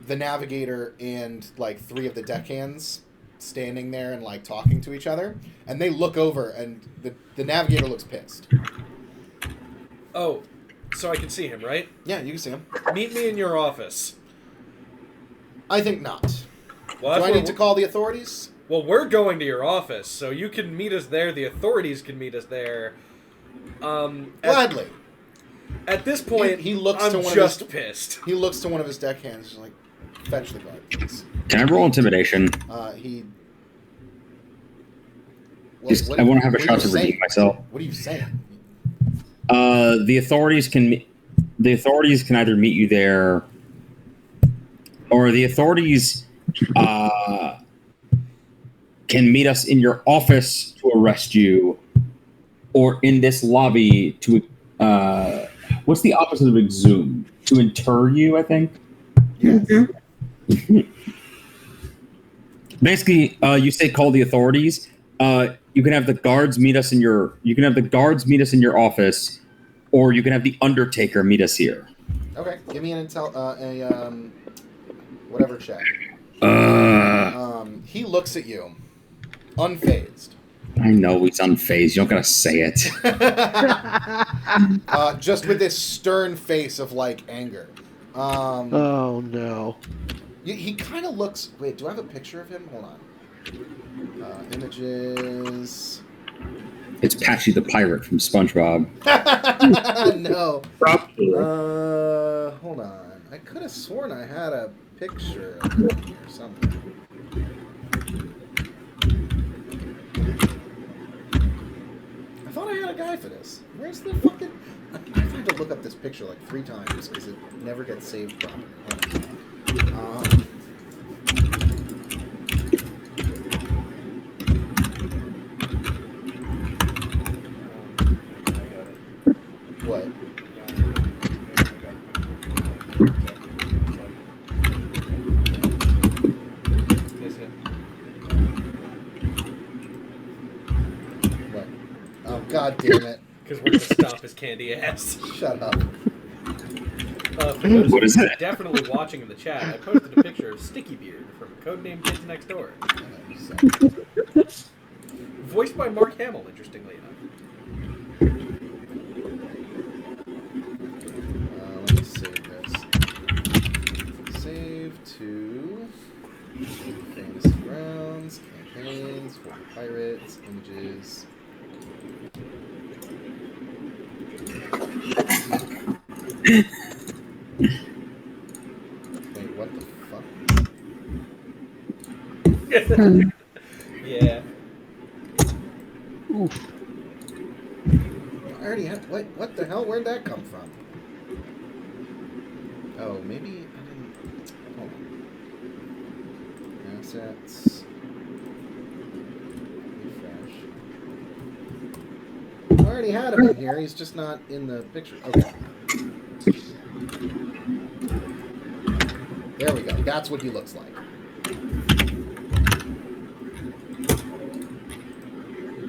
the navigator and like 3 of the deckhands standing there and like talking to each other, and they look over, and the navigator looks pissed. Oh, so I can see him, right? Yeah, you can see him. Meet me in your office. I think not. Well, Do that's I where need to call the authorities? Well, we're going to your office, so you can meet us there. The authorities can meet us there. Gladly. At this point, He looks I'm to one just of his, pissed. He looks to one of his deckhands, just like, fetch the guard, please. Can I roll intimidation? He. Just, what- I want to have a what are shot you to redeem saying? myself. What are you saying? The authorities can either meet you there, or the authorities can meet us in your office to arrest you, or in this lobby to what's the opposite of exhume? To inter you, I think. Yes. Basically, you say call the authorities. You can have the guards meet us in your. You can have the guards meet us in your office, or you can have the Undertaker meet us here. Okay, give me an whatever check. He looks at you, unfazed. I know he's unfazed. You don't gotta say it. Just with this stern face of like anger. Oh no. He kind of looks. Wait, do I have a picture of him? Hold on. Images. It's Patchy the pirate from SpongeBob. No. Probably. Hold on. I could have sworn I had a picture of him here somewhere. I thought I had a guy for this. Where's the fucking... I've had to look up this picture like 3 times because it never gets saved properly. Hold on. What? What? Oh, god damn it. Because we're going to stop his candy ass. Shut up. For those What is who are that? definitely watching in the chat, I posted a picture of Sticky Beard from Codename Kids Next Door. Voiced by Mark Hamill, interestingly enough. Let me save this. Save to Fantasy Grounds, Campaigns, For Pirates, Images. Wait, what the fuck? Yeah. Oof. I already had. What the hell? Where'd that come from? Oh, maybe I didn't. Hold on. Assets. Refresh. I already had him in here. He's just not in the picture. Okay. There we go. That's what he looks like.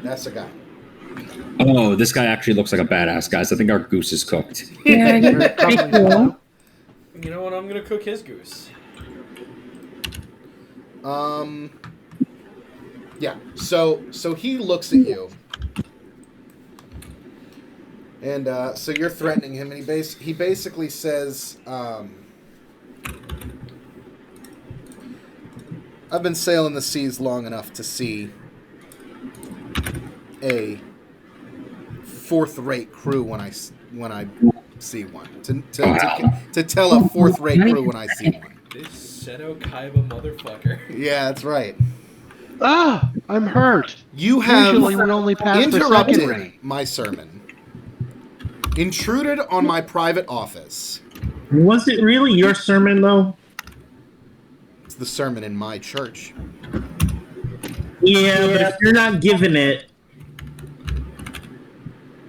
That's a guy. Oh, this guy actually looks like a badass, guys. I think our goose is cooked. Yeah, he's pretty cool. You know what? I'm going to cook his goose. Yeah. So he looks at you. And so you're threatening him, and he basically says, I've been sailing the seas long enough to see a fourth-rate crew when I see one. To tell a fourth-rate crew when I see one. This Seto Kaiba motherfucker. Yeah, that's right. Ah, I'm hurt. You have Usually we only pass for second interrupted rate. my sermon. Intruded on my private office. Was it really your sermon, though? It's the sermon in my church. Yeah, but if you're not giving it,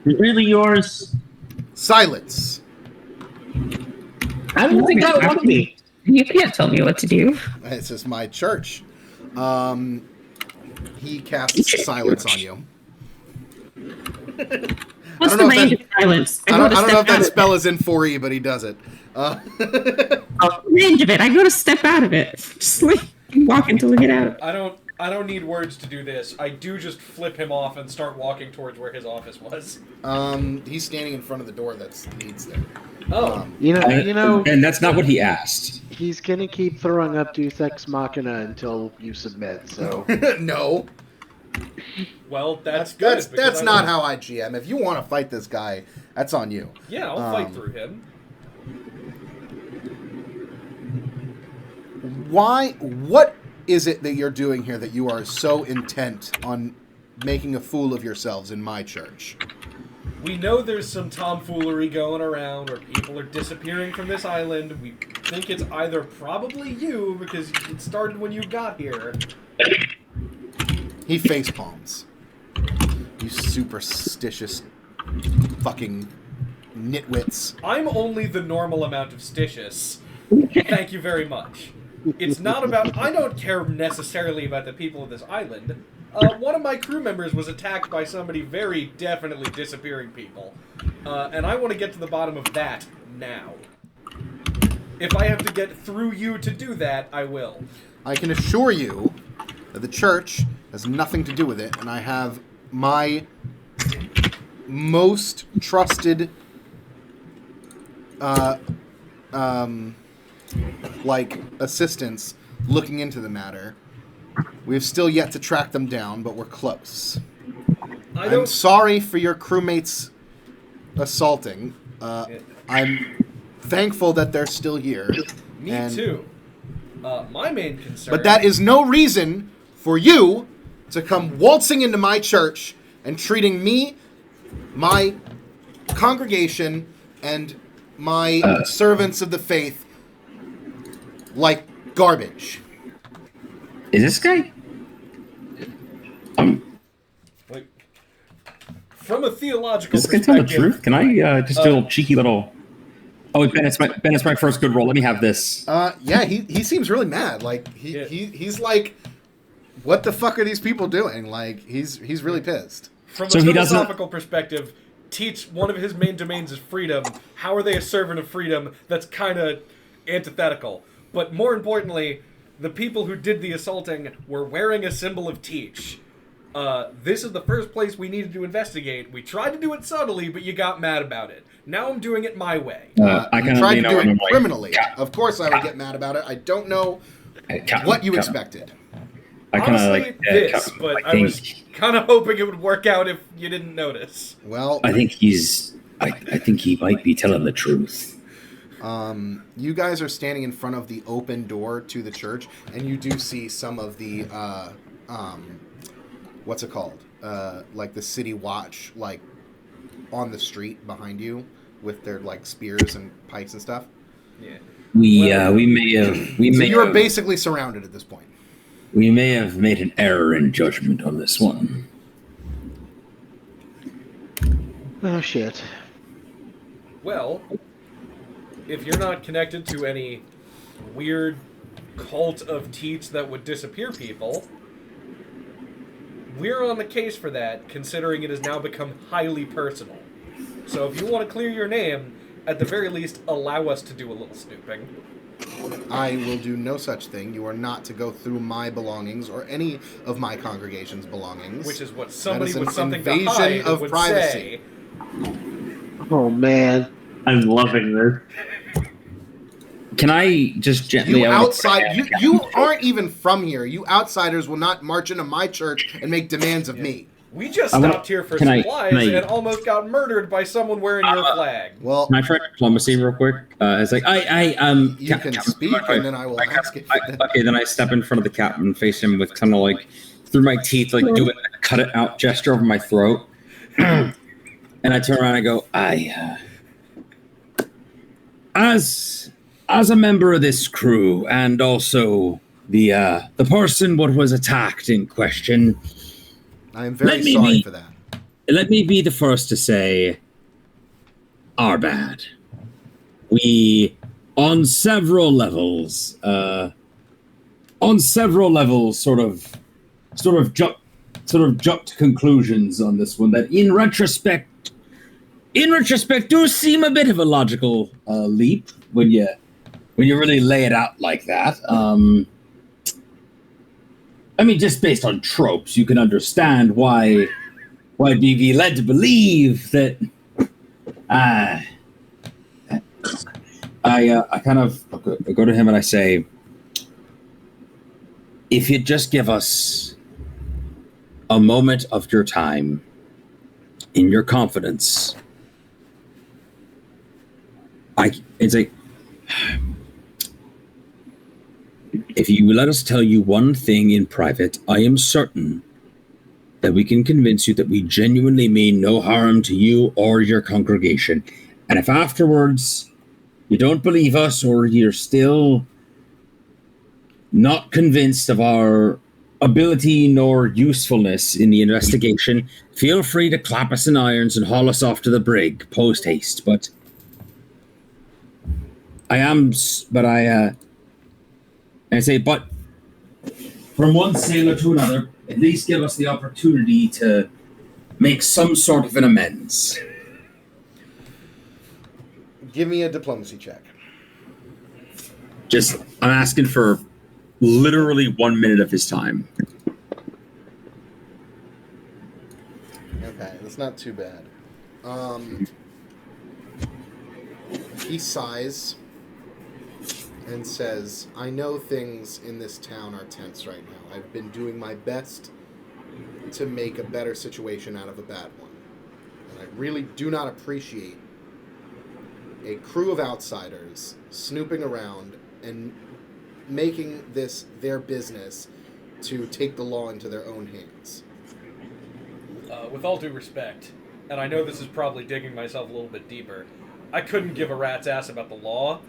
is it really yours? Silence. I don't think that would be. You can't tell me what to do. This is my church. He casts silence on you. What's I the don't know if range of silence? I don't know if that spell is in 4E, but he does it. Range of it. I go to step out of it. Just like walk until I get out. I don't need words to do this. I do just flip him off and start walking towards where his office was. He's standing in front of the door that leads there. Oh. You know, And that's not what he asked. he's gonna keep throwing up Deus Ex Machina until you submit. So No. Well, that's good. That's not how I GM. If you want to fight this guy, that's on you. Yeah, I'll fight through him. Why? What is it that you're doing here that you are so intent on making a fool of yourselves in my church? We know there's some tomfoolery going around where people are disappearing from this island. We think it's either probably you because it started when you got here. He face palms. You superstitious fucking nitwits. I'm only the normal amount of stitious. Thank you very much. It's not about... I don't care necessarily about the people of this island. One of my crew members was attacked by somebody very definitely disappearing people. And I want to get to the bottom of that now. If I have to get through you to do that, I will. I can assure you that the church has nothing to do with it, and I have my most trusted assistants looking into the matter. We have still yet to track them down, but we're close. I'm sorry for your crewmates assaulting. I'm thankful that they're still here. Me too. My main concern... But that is no reason for you to come waltzing into my church and treating me, my congregation, and my servants of the faith like garbage. Is this guy? Like, from a theological Is this guy tell perspective... the truth? Can I just do a little cheeky little... Oh, Ben, it's my first good roll. Let me have this. Yeah, he seems really mad. Like, he's like, what the fuck are these people doing? Like, he's really pissed. From a philosophical perspective, Teach, one of his main domains is freedom. How are they a servant of freedom? That's kind of antithetical. But more importantly, the people who did the assaulting were wearing a symbol of Teach. This is the first place we needed to investigate. We tried to do it subtly, but you got mad about it. Now I'm doing it my way. I tried to do it criminally. Of course I would get mad about it. I don't know what you expected. Honestly, but I was kind of hoping it would work out if you didn't notice. Well, I think he might be telling the truth. You guys are standing in front of the open door to the church, and you do see some of the, what's it called? Like the city watch, like on the street behind you with their like spears and pikes and stuff. Yeah. We may have. You're basically surrounded at this point. We may have made an error in judgment on this one. Oh, shit. Well, if you're not connected to any weird cult of Teach that would disappear people, we're on the case for that, considering it has now become highly personal. So if you want to clear your name, at the very least, allow us to do a little snooping. I will do no such thing. You are not to go through my belongings or any of my congregation's belongings. Which is what somebody with something invasion to hide of would privacy. say. Oh, man. I'm loving this. Can I just gently... You aren't even from here. You outsiders will not march into my church and make demands of me. We just stopped here for supplies and almost got murdered by someone wearing your flag. Well, can I try diplomacy real quick? It's like you can speak, and then I will ask it. Okay, then I step in front of the captain and face him with kind of like through my teeth, like do a cut it out gesture over my throat, and I turn around and I go, as a member of this crew and also the person what was attacked in question. I am very sorry for that. Let me be the first to say, our bad. We, on several levels, sort of jumped to conclusions on this one that, in retrospect, do seem a bit of a logical leap when you really lay it out like that. I mean, just based on tropes, you can understand why I'd be led to believe that. I kind of go to him and I say, if you'd just give us a moment of your time, in your confidence, it's like, if you let us tell you one thing in private, I am certain that we can convince you that we genuinely mean no harm to you or your congregation. And if afterwards you don't believe us or you're still not convinced of our ability nor usefulness in the investigation, feel free to clap us in irons and haul us off to the brig post haste. But I say, but from one sailor to another, at least give us the opportunity to make some sort of an amends. Give me a diplomacy check. I'm asking for literally 1 minute of his time. Okay, that's not too bad. He sighs and says, I know things in this town are tense right now. I've been doing my best to make a better situation out of a bad one. And I really do not appreciate a crew of outsiders snooping around and making this their business to take the law into their own hands. With all due respect, and I know this is probably digging myself a little bit deeper, I couldn't give a rat's ass about the law.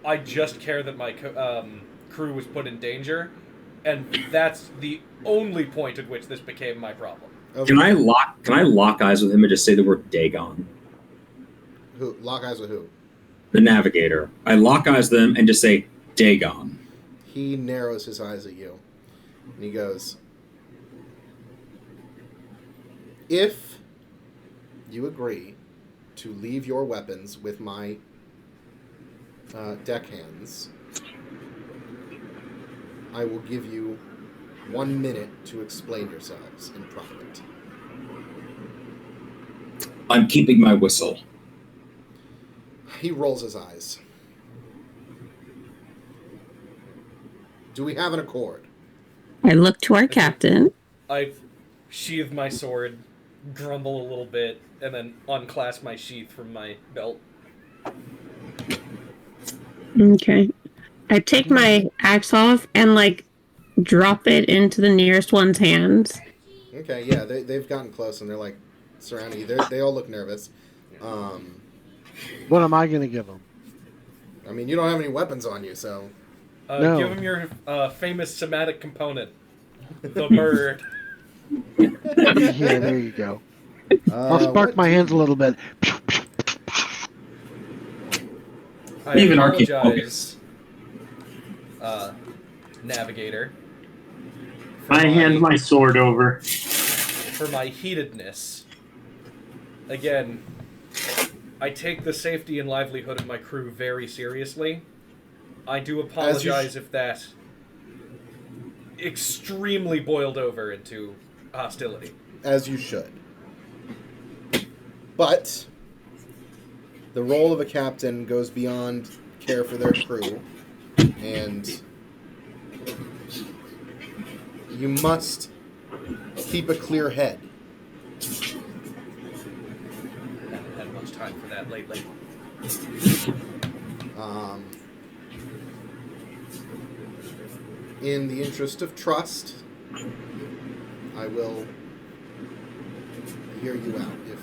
I just care that my crew was put in danger, and that's the only point at which this became my problem. Okay. Can I lock eyes with him and just say the word Dagon? Who? Lock eyes with who? The navigator. I lock eyes with them and just say Dagon. He narrows his eyes at you, and he goes, if you agree to leave your weapons with my deckhands, I will give you 1 minute to explain yourselves in private. I'm keeping my whistle. He rolls his eyes. Do we have an accord? I look to our captain. I sheathe my sword, grumble a little bit, and then unclasp my sheath from my belt. Okay. I take my axe off and, drop it into the nearest one's hands. Okay, yeah, they've gotten close and they're, surrounding you. They all look nervous. What am I going to give them? I mean, you don't have any weapons on you, so... No. Give him your famous somatic component. The bird. Yeah, there you go. I'll spark my hands a little bit. I Even arcane apologize, Navigator. I hand my sword over. For my heatedness. Again, I take the safety and livelihood of my crew very seriously. I do apologize if that extremely boiled over into hostility. As you should. But the role of a captain goes beyond care for their crew, and you must keep a clear head. I haven't had much time for that lately. In the interest of trust, I will hear you out if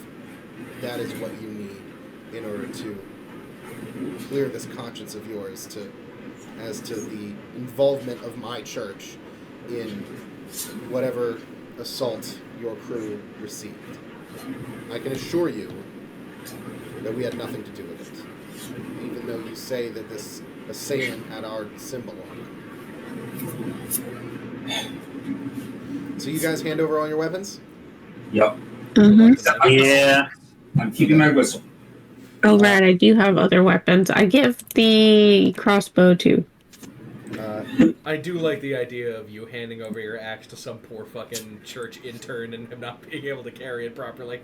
that is what you need in order to clear this conscience of yours as to the involvement of my church in whatever assault your crew received. I can assure you that we had nothing to do with it, even though you say that this assailant had our symbol on it. So you guys hand over all your weapons? Yep. Mm-hmm. Yeah. I'm keeping my whistle. Oh, right, I do have other weapons. I give the crossbow to. I do like the idea of you handing over your axe to some poor fucking church intern and him not being able to carry it properly.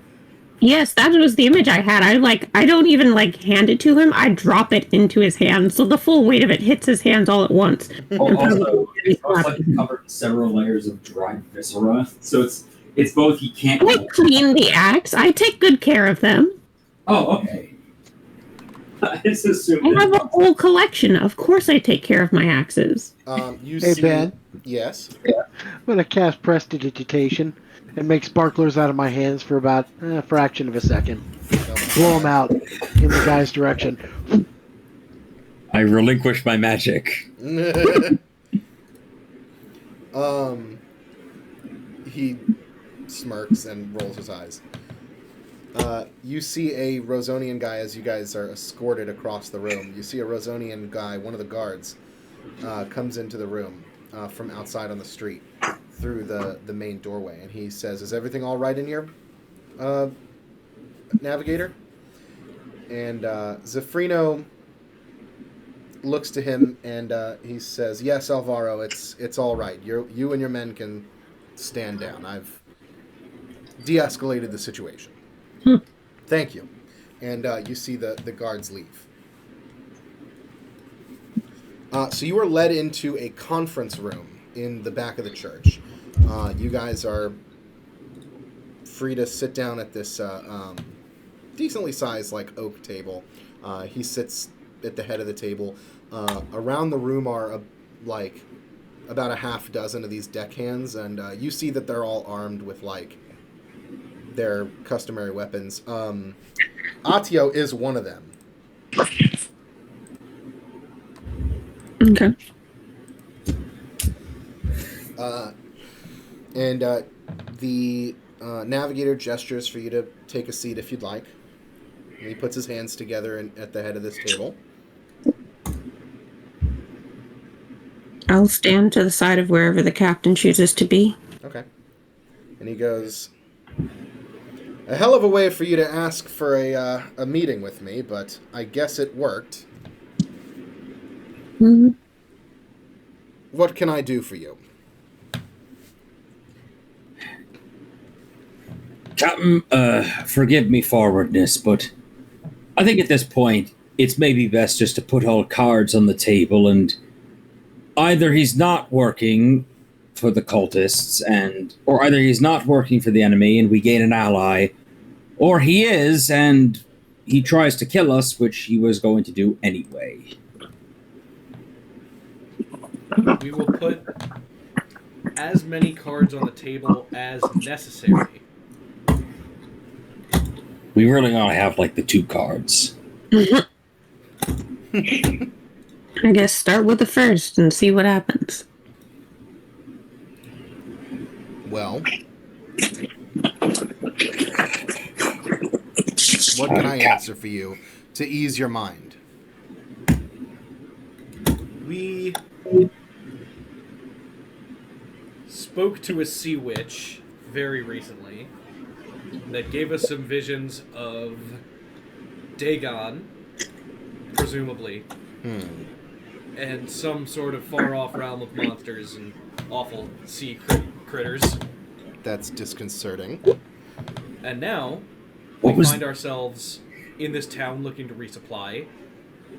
Yes, that was the image I had. I don't even hand it to him. I drop it into his hands, so the full weight of it hits his hands all at once. Also, it's covered in several layers of dried viscera, so it's both he can't. I clean the axe. I take good care of them. Oh, okay. I just assumed. I have a whole collection. Of course, I take care of my axes. You Hey, see, Ben. Yes. I'm going to cast Prestidigitation and make sparklers out of my hands for about a fraction of a second. Blow them out in the guy's direction. I relinquish my magic. He smirks and rolls his eyes. You see a Rosonian guy as you guys are escorted across the room. You see a Rosonian guy, one of the guards, comes into the room from outside on the street through the main doorway, and he says, "Is everything all right in here, Navigator?" And Zeffrino looks to him and he says, "Yes, Alvaro, it's all right. You and your men can stand down. de-escalated the situation. Hmm. Thank you. And you see the guards leave. So you are led into a conference room in the back of the church. You guys are free to sit down at this decently sized oak table. He sits at the head of the table. Around the room are about a half dozen of these deckhands, and you see that they're all armed with their customary weapons. Atio is one of them. Okay. And the navigator gestures for you to take a seat if you'd like. And he puts his hands together at the head of this table. I'll stand to the side of wherever the captain chooses to be. Okay. And he goes, a hell of a way for you to ask for a meeting with me, but I guess it worked. Mm-hmm. What can I do for you? Captain, forgive me forwardness, but I think at this point, it's maybe best just to put all cards on the table, and either he's not working for the cultists, or either he's not working for the enemy and we gain an ally, or he is and he tries to kill us, which he was going to do anyway. We will put as many cards on the table as necessary. We really ought to have the 2 cards. I guess start with the first and see what happens. Well, what can I answer for you to ease your mind? We spoke to a sea witch very recently that gave us some visions of Dagon, presumably, and some sort of far-off realm of monsters and awful sea critters. That's disconcerting. And now, What we was- find ourselves in this town looking to resupply,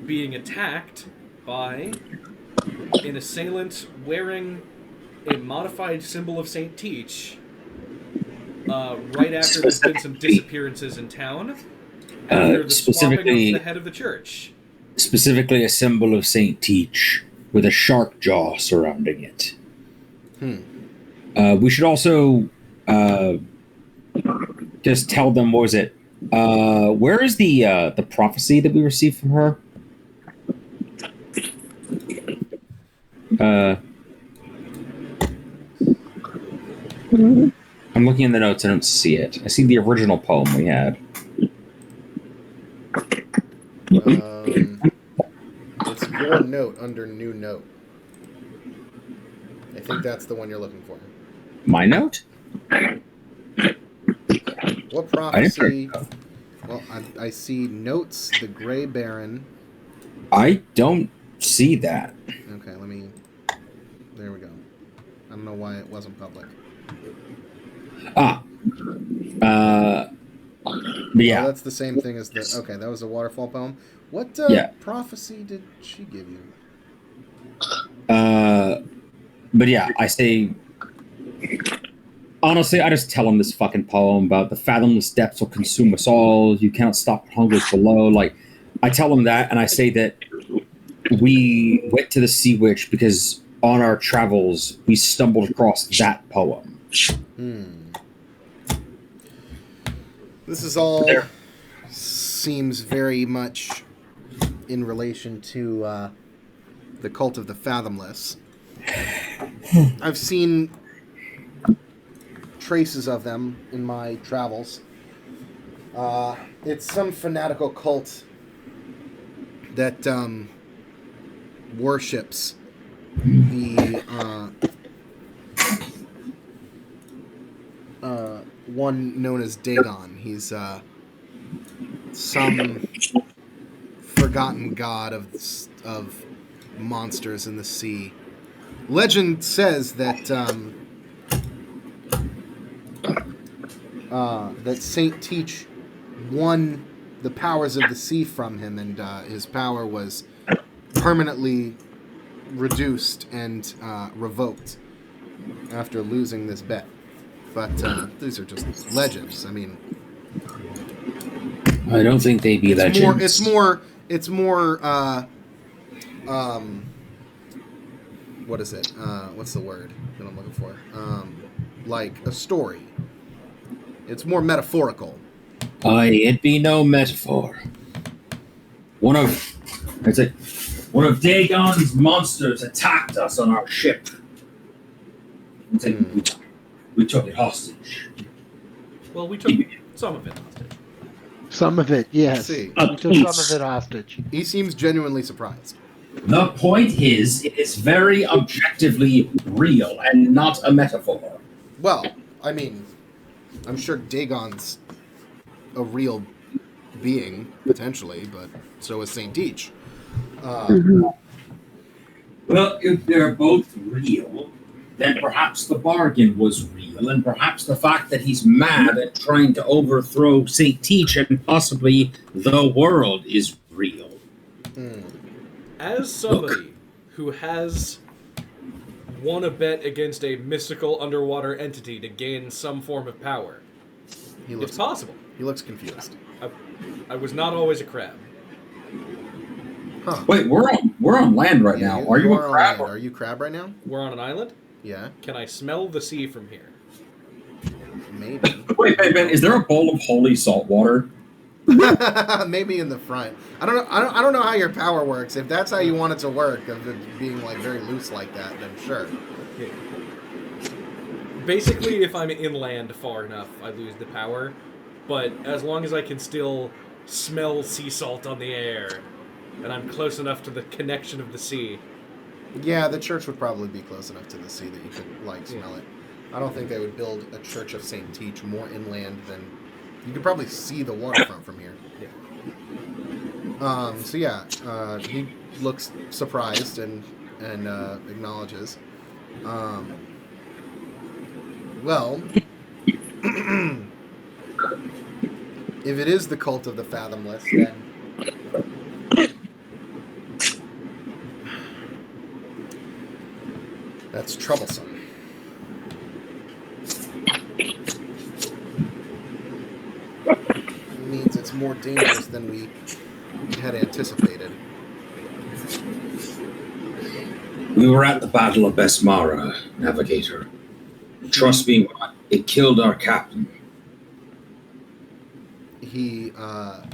being attacked by an assailant wearing a modified symbol of St. Teach, right after there's been some disappearances in town, after the swapping of the head of the church. Specifically a symbol of St. Teach with a shark jaw surrounding it. We should also just tell them, what was it? Where is the prophecy that we received from her? I'm looking in the notes. I don't see it. I see the original poem we had. It's your note under new note. I think that's the one you're looking for. My note? What prophecy? Well, I see notes, the Gray Baron. I don't see that. Okay, let me... There we go. I don't know why it wasn't public. But yeah. Oh, that's the same thing as the... Okay, that was a waterfall poem. What prophecy did she give you? But yeah, I say... Honestly, I just tell him this fucking poem about the fathomless depths will consume us all. You cannot stop what hungers below. I tell him that, and I say that we went to the Sea Witch because on our travels, we stumbled across that poem. This is all seems very much in relation to the cult of the Fathomless. I've seen traces of them in my travels. It's some fanatical cult that worships the one known as Dagon. He's some forgotten god of monsters in the sea. Legend says that that Saint Teach won the powers of the sea from him, and his power was permanently reduced and revoked after losing this bet. But these are just legends. I mean, I don't think they be legends. It's more. What is it? What's the word that I'm looking for? Like a story. It's more metaphorical. It be no metaphor. One of Dagon's monsters attacked us on our ship. We took it hostage. Well, we took some of it hostage. Some of it, yes. See. We took some of it hostage. He seems genuinely surprised. The point is, it is very objectively real and not a metaphor. Well, I mean, I'm sure Dagon's a real being, potentially, but so is Saint Teach. Well, if they're both real, then perhaps the bargain was real, and perhaps the fact that he's mad at trying to overthrow Saint Teach and possibly the world is real. As somebody who has won a bet against a mystical underwater entity to gain some form of power, it's possible. He looks confused. I was not always a crab. Huh. Wait, we're on land right now. Are you a crab? Are you crab right now? We're on an island? Yeah, Can I smell the sea from here? maybe. Wait, Ben, is there a bowl of holy salt water? Maybe in the front. I don't know. I don't know how your power works. If that's how you want it to work, of it being like very loose like that, then sure. Yeah. Basically, if I'm inland far enough, I lose the power. But as long as I can still smell sea salt on the air, and I'm close enough to the connection of the sea. Yeah, the church would probably be close enough to the sea that you could like smell it. I don't think they would build a church of Saint Teach more inland than you could probably see the waterfront from here. Yeah. So yeah, he looks surprised and acknowledges. Well, if it is the cult of the fathomless, then that's troublesome. It means it's more dangerous than we had anticipated. We were at the Battle of Besmara, Navigator. Trust me, it killed our captain. He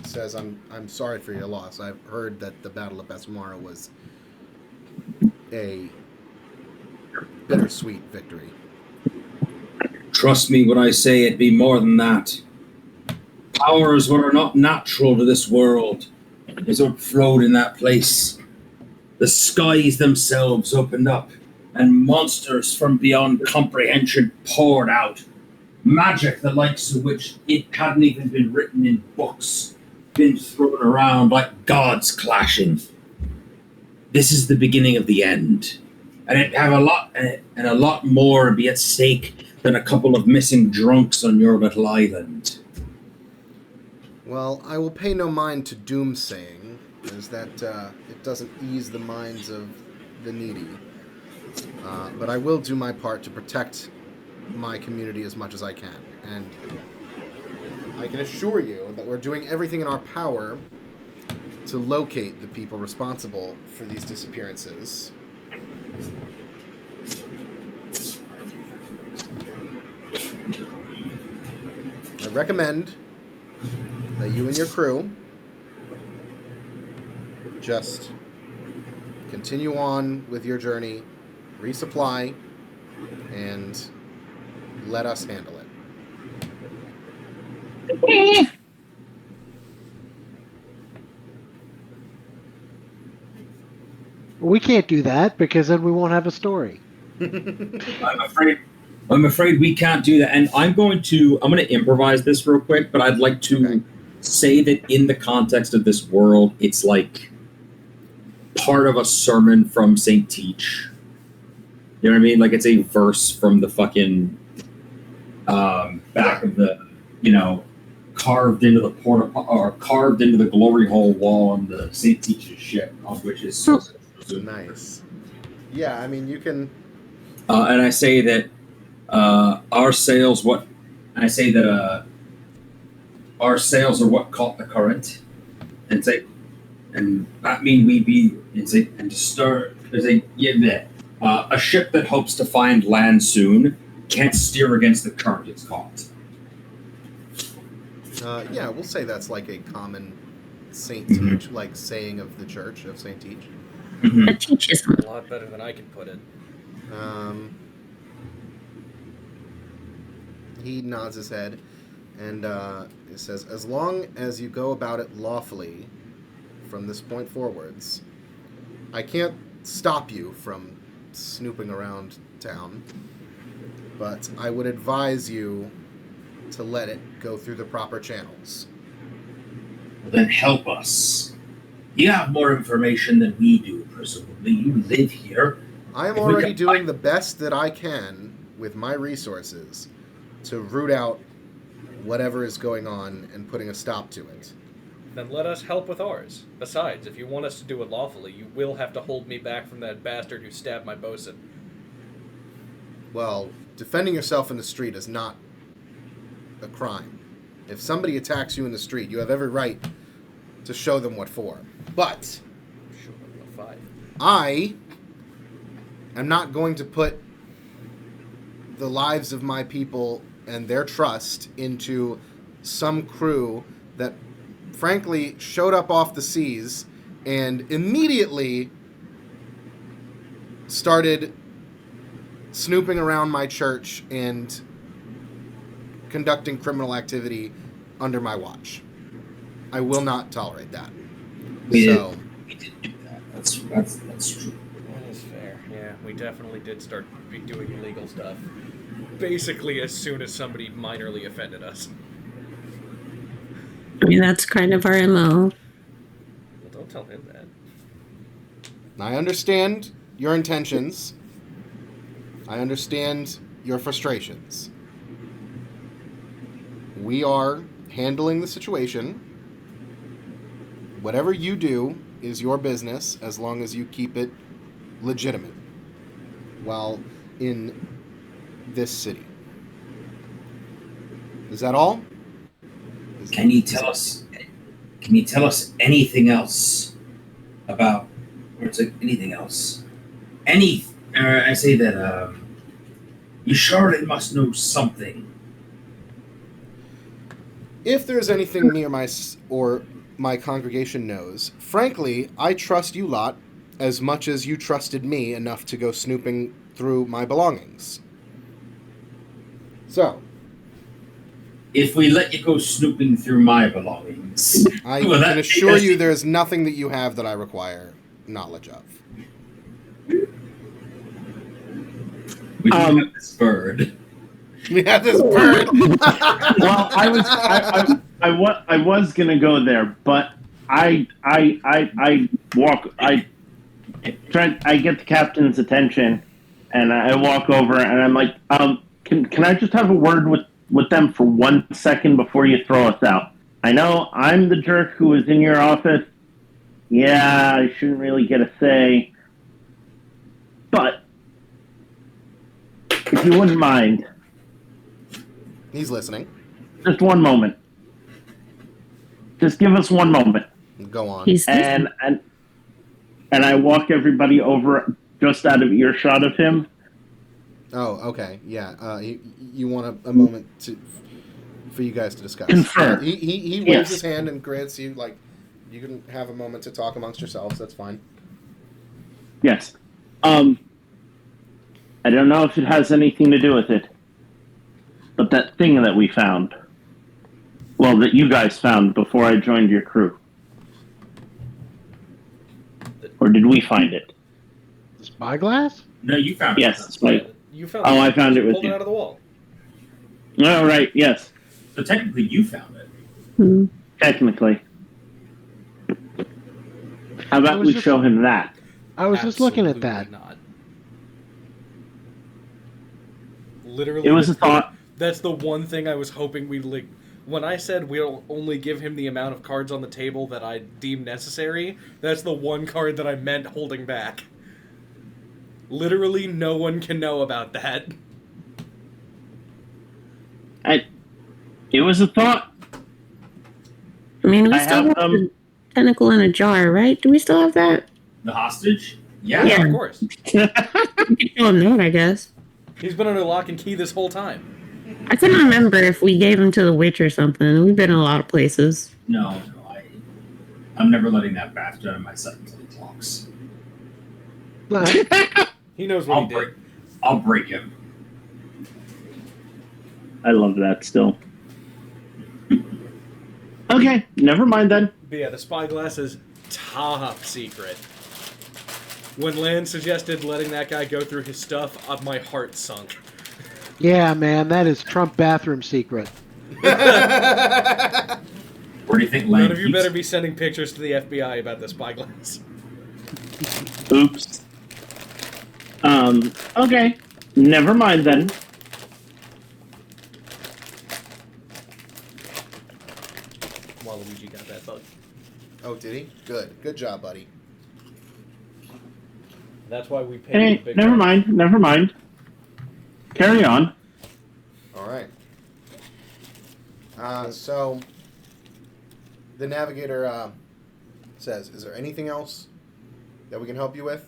says, I'm sorry for your loss. I've heard that the Battle of Besmara was a bittersweet victory. Trust me when I say it be more than that. Powers what are not natural to this world is what flowed in that place. The skies themselves opened up, and monsters from beyond comprehension poured out. Magic the likes of which it hadn't even been written in books, been thrown around like gods clashing. This is the beginning of the end, and it have a lot more be at stake than a couple of missing drunks on your little island. Well, I will pay no mind to doomsaying, as that it doesn't ease the minds of the needy. But I will do my part to protect my community as much as I can. And I can assure you that we're doing everything in our power to locate the people responsible for these disappearances. I recommend that you and your crew just continue on with your journey, resupply, and let us handle it. We can't do that because then we won't have a story. I'm afraid we can't do that. And I'm going to improvise this real quick, but I'd like to say that in the context of this world, it's like part of a sermon from Saint Teach. You know what I mean? Like it's a verse from the fucking back of the carved into the or carved into the glory hole wall on the St. Teach's ship, on which is Nice. Yeah, I mean, you can. and I say that our sails our sails are what caught the current, and say, and that mean we be and to stir a ship that hopes to find land soon can't steer against the current it's caught. Yeah, we'll say that's like a common Saint Mhm. Teach, like saying of the Church of Saint Teach. Mhm. That teaches them. A lot better than I can put it. He nods his head, and he says, "As long as you go about it lawfully, from this point forwards, I can't stop you from snooping around town, but I would advise you to let it go through the proper channels." Well, then help us. You have more information than we do, presumably. You live here. I am If we already can doing find- the best that I can with my resources to root out whatever is going on and putting a stop to it. Then let us help with ours. Besides, if you want us to do it lawfully, you will have to hold me back from that bastard who stabbed my bosun. Well, defending yourself in the street is not a crime. If somebody attacks you in the street, you have every right to show them what for. But Sure, no five. I am not going to put the lives of my people and their trust into some crew that frankly showed up off the seas and immediately started snooping around my church and conducting criminal activity under my watch. I will not tolerate that. We did do that. That's true. That is fair. Yeah, we definitely did start doing illegal stuff. Basically, as soon as somebody minorly offended us. I mean, that's kind of our MO. Well, don't tell him that. I understand your intentions. I understand your frustrations. We are handling the situation. Whatever you do is your business as long as you keep it legitimate while in this city. Is that all? Can you tell us anything else about, or it's like anything else? I say that, you surely must know something. If there's anything near my congregation knows, frankly, I trust you lot as much as you trusted me enough to go snooping through my belongings. So, If we let you go snooping through my belongings, I well, can assure you there's nothing that you have that I require knowledge of. we do have this bird. We have this bird. Well, I was gonna go there, but I get the captain's attention, and I walk over, and I'm like, can I just have a word with them for 1 second before you throw us out? I know I'm the jerk who was in your office. Yeah, I shouldn't really get a say, but if you wouldn't mind. He's listening. Just one moment. Just give us 1 moment. Go on. He's And I walk everybody over just out of earshot of him. Oh, okay. Yeah. You want a moment for you guys to discuss. Confirm. He waves Yes. his hand and grants you, like, you can have a moment to talk amongst yourselves. That's fine. Yes. I don't know if it has anything to do with it, but that thing that we found, well, that you guys found before I joined your crew. Or did we find it? Spyglass? No, you found Yes, it. it's right. You found Oh, it. I found it with Pulled you. it out of the wall. Oh, right, yes. So technically, you found it. Hmm. Technically. How about was we just- show him that? I was just looking at Absolutely that. Not. Literally, It was a thought. that's the one thing I was hoping we'd When I said we'll only give him the amount of cards on the table that I deem necessary, that's the one card that I meant holding back. Literally no one can know about that. It was a thought. I mean, we I still have have the tentacle in a jar, right? Do we still have that? The hostage? Yeah, Yeah. of course. We can show him that, I guess. He's been under lock and key this whole time. I couldn't remember if we gave him to the witch or something. We've been in a lot of places. No, I'm never letting that bastard out of my sight until he talks. He knows what he did. I'll break him. I love that still. Okay, never mind then. But yeah, the spyglass is top secret. When Lan suggested letting that guy go through his stuff, my heart sunk. Yeah, man, that is Trump bathroom secret. Where do you think Lan None of you keeps better be sending pictures to the FBI about the spyglass. Oops. Okay. Never mind then. Waluigi got that bug. Oh, did he? Good job, buddy. That's why we paid Hey, the big never bucks. mind. Carry on. All right. So the navigator says, "Is there anything else that we can help you with?"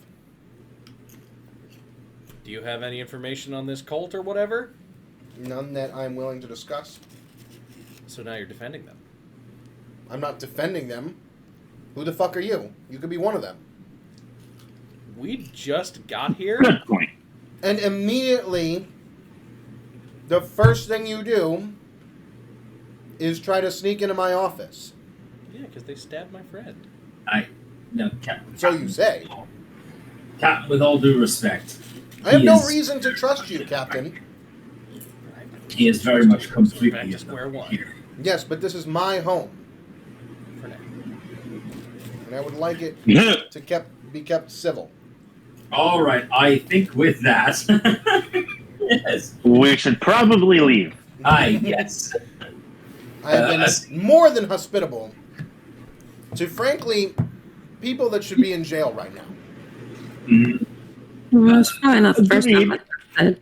Do you have any information on this cult or whatever? None that I'm willing to discuss. So now you're defending them. I'm not defending them. Who the fuck are you? You could be one of them. We just got here. Good point. And immediately, the first thing you do is try to sneak into my office. Yeah, because they stabbed my friend. No, Captain. So you say. Captain, with all due respect, I have he no is- reason to trust you, Captain. He is very much Back completely to square one. here. Yes, but this is my home, For now. and I would like it Yeah. to be kept civil. All right, I think with that, yes, We should probably leave. yes. I have been more than hospitable to, frankly, people that should be in jail right now. Mhm. Well, it's probably not the first time I said.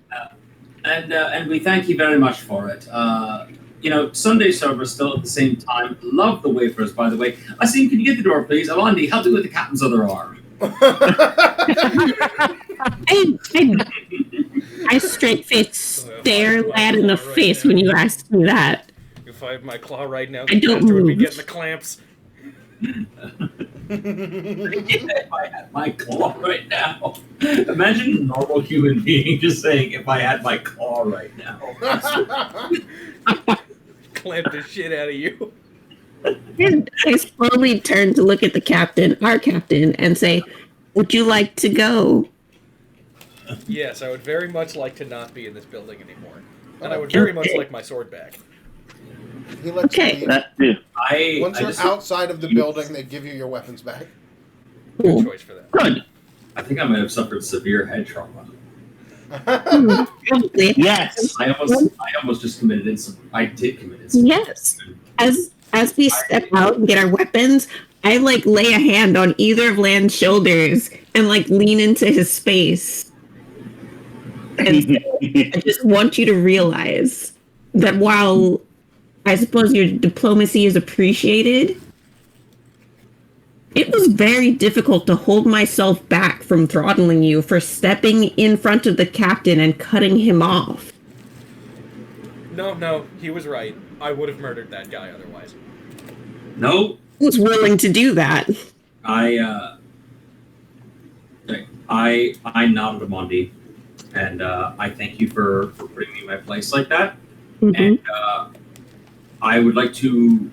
And we thank you very much for it. Sunday service still at the same time. Love the wafers, by the way. Asim, can you get the door, please? Alandi, help me with the captain's other arm. I straight face stare lad in the face when you asked me that. If I have my claw right now, I don't bastard would be move. getting the clamps. If I had my claw right now. Imagine a normal human being just saying, if I had my claw right now. Clamp the shit out of you. And I slowly turn to look at the captain, our captain, and say, "Would you like to go?" Yes, I would very much like to not be in this building anymore. And I would very much like my sword back. He lets Okay. you leave. That too. Once you're outside of the building, they give you your weapons back. Good Cool. choice for that. Good. I think I might have suffered severe head trauma. Probably. Yes. I almost just committed incident. I did commit incident. Yes. As we step out and get our weapons, I lay a hand on either of Land's shoulders and lean into his space. And say, I just want you to realize that while I suppose your diplomacy is appreciated, it was very difficult to hold myself back from throttling you for stepping in front of the captain and cutting him off. No, he was right. I would have murdered that guy otherwise. No, I was willing to do that. I nodded to Mondi, and I thank you for putting me in my place like that. Mhm. And I would like to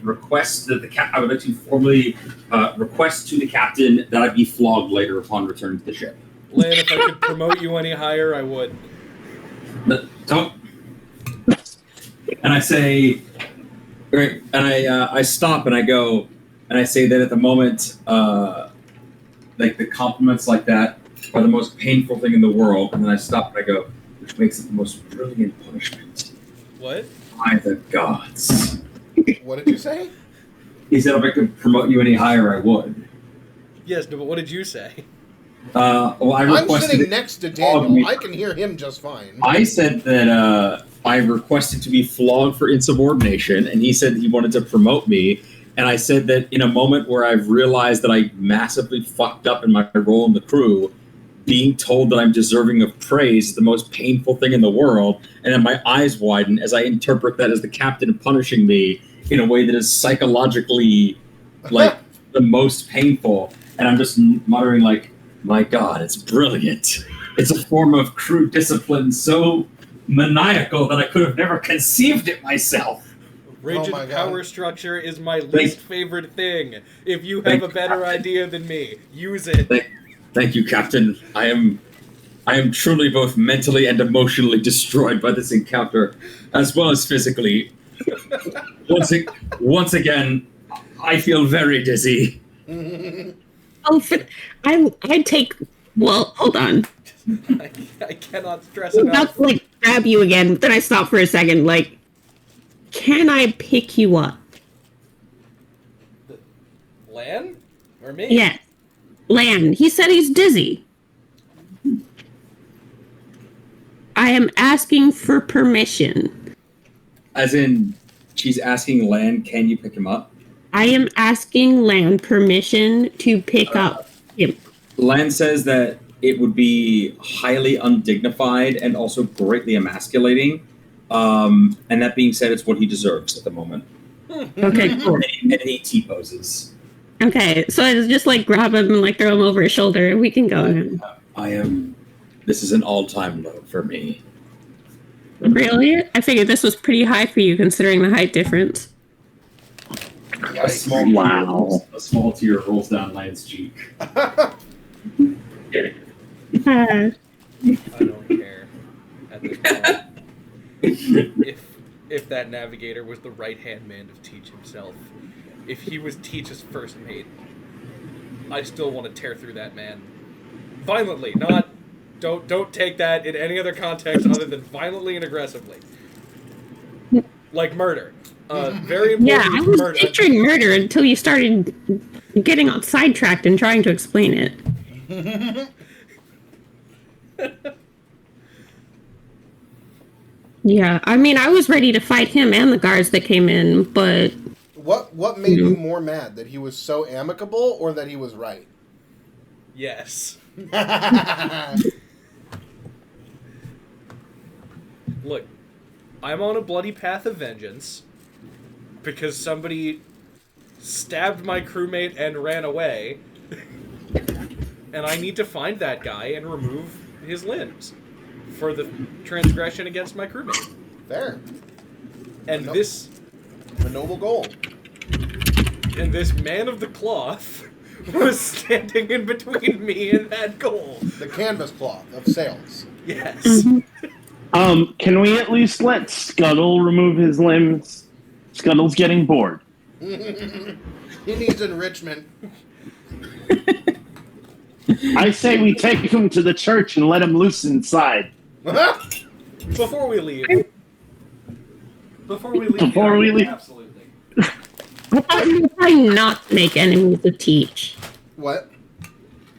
request that I would like to formally request to the captain that I be flogged later upon return to the ship. Lan, if I could promote you any higher, I would. But don't. And I say, right, and I stop and I go, and I say that at the moment, the compliments like that are the most painful thing in the world. And then I stop and I go, which makes it the most brilliant punishment. What? By the gods. What did you say? He said if I could promote you any higher, I would. Yes, no, but what did you say? Well, I I'm requested sitting it- next to all of me. Daniel. I can hear him just fine. I said that I requested to be flogged for insubordination, and he said he wanted to promote me. And I said that in a moment where I've realized that I massively fucked up in my role in the crew, being told that I'm deserving of praise is the most painful thing in the world. And then my eyes widen as I interpret that as the captain punishing me in a way that is psychologically, like, the most painful. And I'm just muttering, like, my God, it's brilliant. It's a form of crew discipline so maniacal that I could have never conceived it myself. Rigid my God. power structure is my least favorite thing. If you have a better idea than me, use it. Thank you, Captain. I am truly both mentally and emotionally destroyed by this encounter, as well as physically. Once again, I feel very dizzy. Oh, I take. Well, hold on. I cannot stress I'm enough. about to like grab you again, but then I stop for a second. Like, can I pick you up? Lan? Or me? Yes. Lan. He said he's dizzy. I am asking for permission. As in, she's asking Lan, can you pick him up? I am asking Lan permission to pick up him. Lan says that it would be highly undignified and also greatly emasculating. And that being said, it's what he deserves at the moment. Okay, cool. And he T-poses. Okay, so I just like grab him and like throw him over his shoulder and we can go. This is an all-time low for me. Really? I figured this was pretty high for you considering the height difference. A small tear rolls down Lan's cheek. Uh, I don't care at this point. If that navigator was the right-hand man of Teach himself, if he was Teach's first mate, I still want to tear through that man. Violently, not... Don't take that in any other context other than violently and aggressively. Like murder. Very important. yeah, I was murder. picturing murder until you started getting on sidetracked and trying to explain it. Yeah, I mean, I was ready to fight him and the guards that came in, but... What made you more mad? That he was so amicable or that he was right? Yes. Look, I'm on a bloody path of vengeance because somebody stabbed my crewmate and ran away, and I need to find that guy and remove his limbs for the transgression against my crewmate. Fair. And this A noble goal. man of the cloth was standing in between me and that goal. The canvas cloth of sales. Yes. Can we at least let Scuttle remove his limbs? Scuttle's getting bored. He needs enrichment. I say we take him to the church and let him loose inside. Before we leave. Absolutely. I thought we were trying not to make enemies of Teach. What?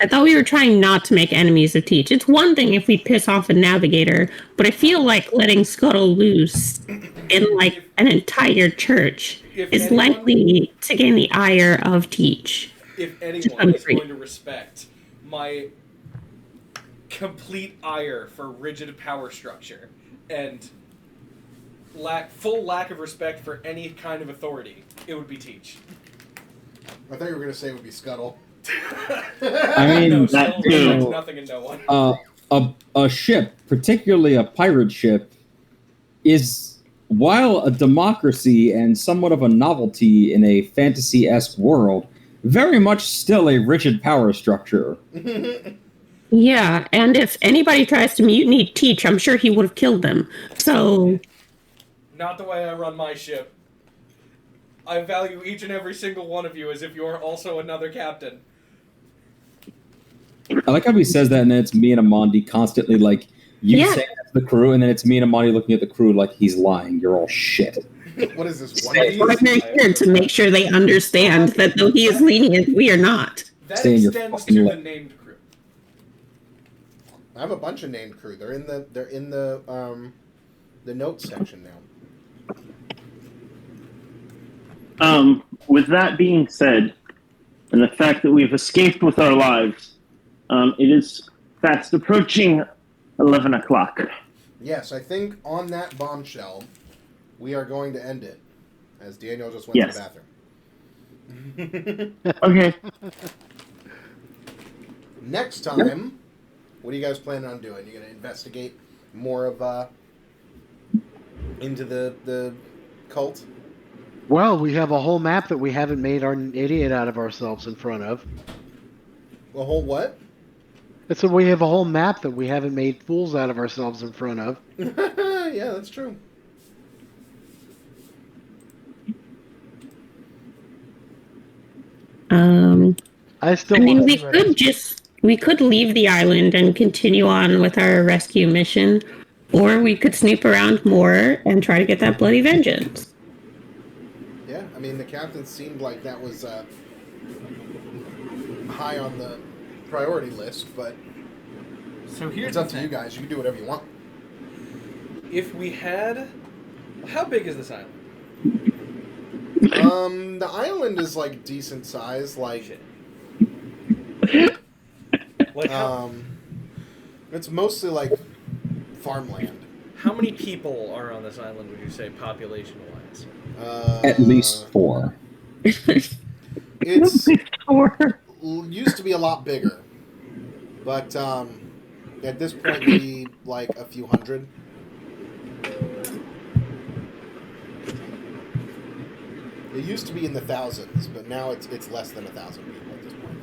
I thought we were trying not to make enemies of Teach. It's one thing if we piss off a navigator, but I feel like letting Scuttle loose in like an entire church is likely to gain the ire of Teach. If anyone is going to respect my complete ire for rigid power structure and full lack of respect for any kind of authority, it would be Teach. I thought you were going to say it would be Scuttle. I mean, No, that Scuttle too. respects nothing and no one. A ship, particularly a pirate ship, is, while a democracy and somewhat of a novelty in a fantasy-esque world, very much still a rigid power structure. Yeah, and if anybody tries to mutiny Teach, I'm sure he would have killed them. So, Not the way I run my ship. I value each and every single one of you as if you're also another captain. I like how he says that, and it's me and Amandi constantly, like, You Yeah. say that's the crew, and then it's me and Amani looking at the crew like he's lying. You're all shit. What is this? One Stay. We're here to make sure they understand that though he is lenient, we are not. That Stay in your extends fucking to the lane. named crew. I have a bunch of named crew. They're in the notes section now. With that being said, and the fact that we've escaped with our lives, it is fast approaching 11 o'clock. Yes, I think on that bombshell, we are going to end it, as Daniel just went to the bathroom. Okay. Next time, what are you guys planning on doing? You're going to investigate more of into the cult? Well, we have a whole map that we haven't made our idiot out of ourselves in front of. The whole what? So we have a whole map that we haven't made fools out of ourselves in front of. Yeah, that's true. I still I mean, want we to could leave the island and continue on with our rescue mission, or we could snoop around more and try to get that bloody vengeance. Yeah, I mean, the captain seemed like that was high on the priority list, but So here's it's the up to thing. you guys. You can do whatever you want. If we had, how big is this island? The island is like decent size, like Shit. Like it's mostly like farmland. how many people are on this island? Would you say population-wise? At least 4. It's Or used to be a lot bigger, but at this point maybe like a few hundred. It used to be in the thousands, but now it's less than 1,000 people at this point.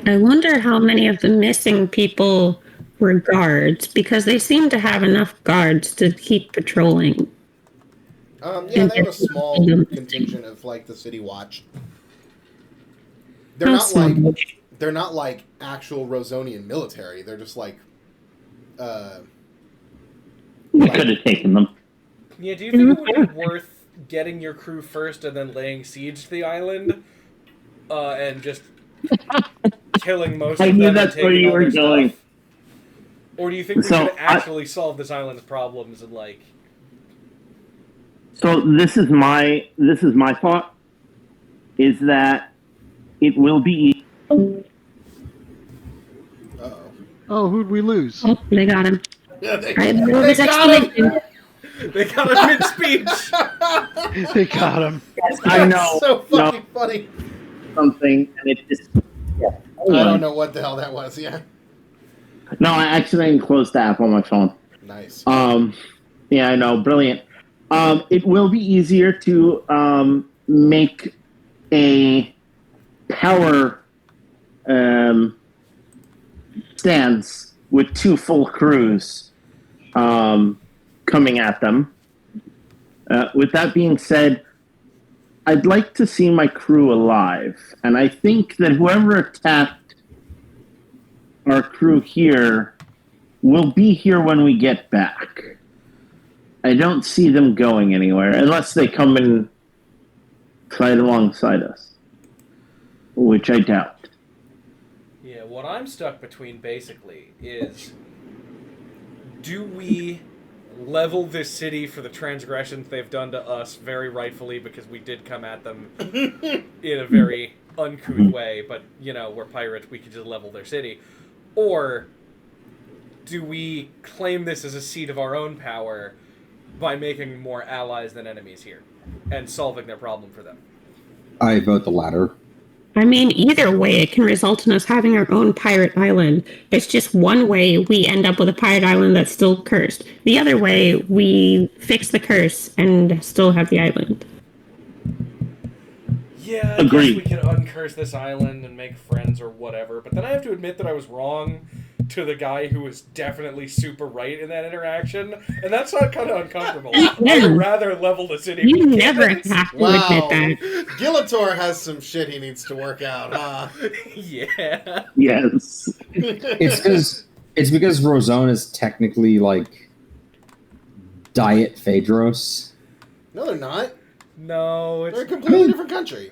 I wonder how many of the missing people were guards, because they seem to have enough guards to keep patrolling. Yeah, they have a small contingent of like the city watch. They're How not like small? they're not like actual Rosonian military. They're just like we could have taken them. Yeah, do you think it would be worth getting your crew first and then laying siege to the island, and just killing most I of knew them that's and where taking you all were their going. stuff? Or do you think we So, should actually solve this island's problems and like? So this is my thought, is that it will be uh-oh. Oh, who'd we lose? Oh, they got him. Yeah, they I know they his got him! explanation. They got a mid-speech. They got him. I know So fucking funny. something, and it just I don't know what the hell that was. Yeah. No, I accidentally closed the app on my phone. Nice. Yeah, I know, brilliant. It will be easier to make a power stance with 2 full crews coming at them. With that being said, I'd like to see my crew alive, and I think that whoever attacked our crew here will be here when we get back. I don't see them going anywhere unless they come and fight alongside us, which I doubt. Yeah, what I'm stuck between basically is, do we level this city for the transgressions they've done to us, very rightfully, because we did come at them in a very uncouth way, but, you know, we're pirates, we could just level their city. Or do we claim this as a seat of our own power by making more allies than enemies here and solving their problem for them? I vote the latter. I mean, either way, it can result in us having our own pirate island. It's just one way we end up with a pirate island that's still cursed. The other way, we fix the curse and still have the island. Yeah, I Agreed. guess we could uncurse this island and make friends or whatever, but then I have to admit that I was wrong to the guy who was definitely super right in that interaction, and that's not kind of uncomfortable. I'd rather level the city. You with never cannons. have to Wow. admit that. Gillator has some shit he needs to work out, huh? Yeah. Yes. It's because It's because Rosone is technically like Diet Phaedros. No, they're not. No, They're a it's completely different country.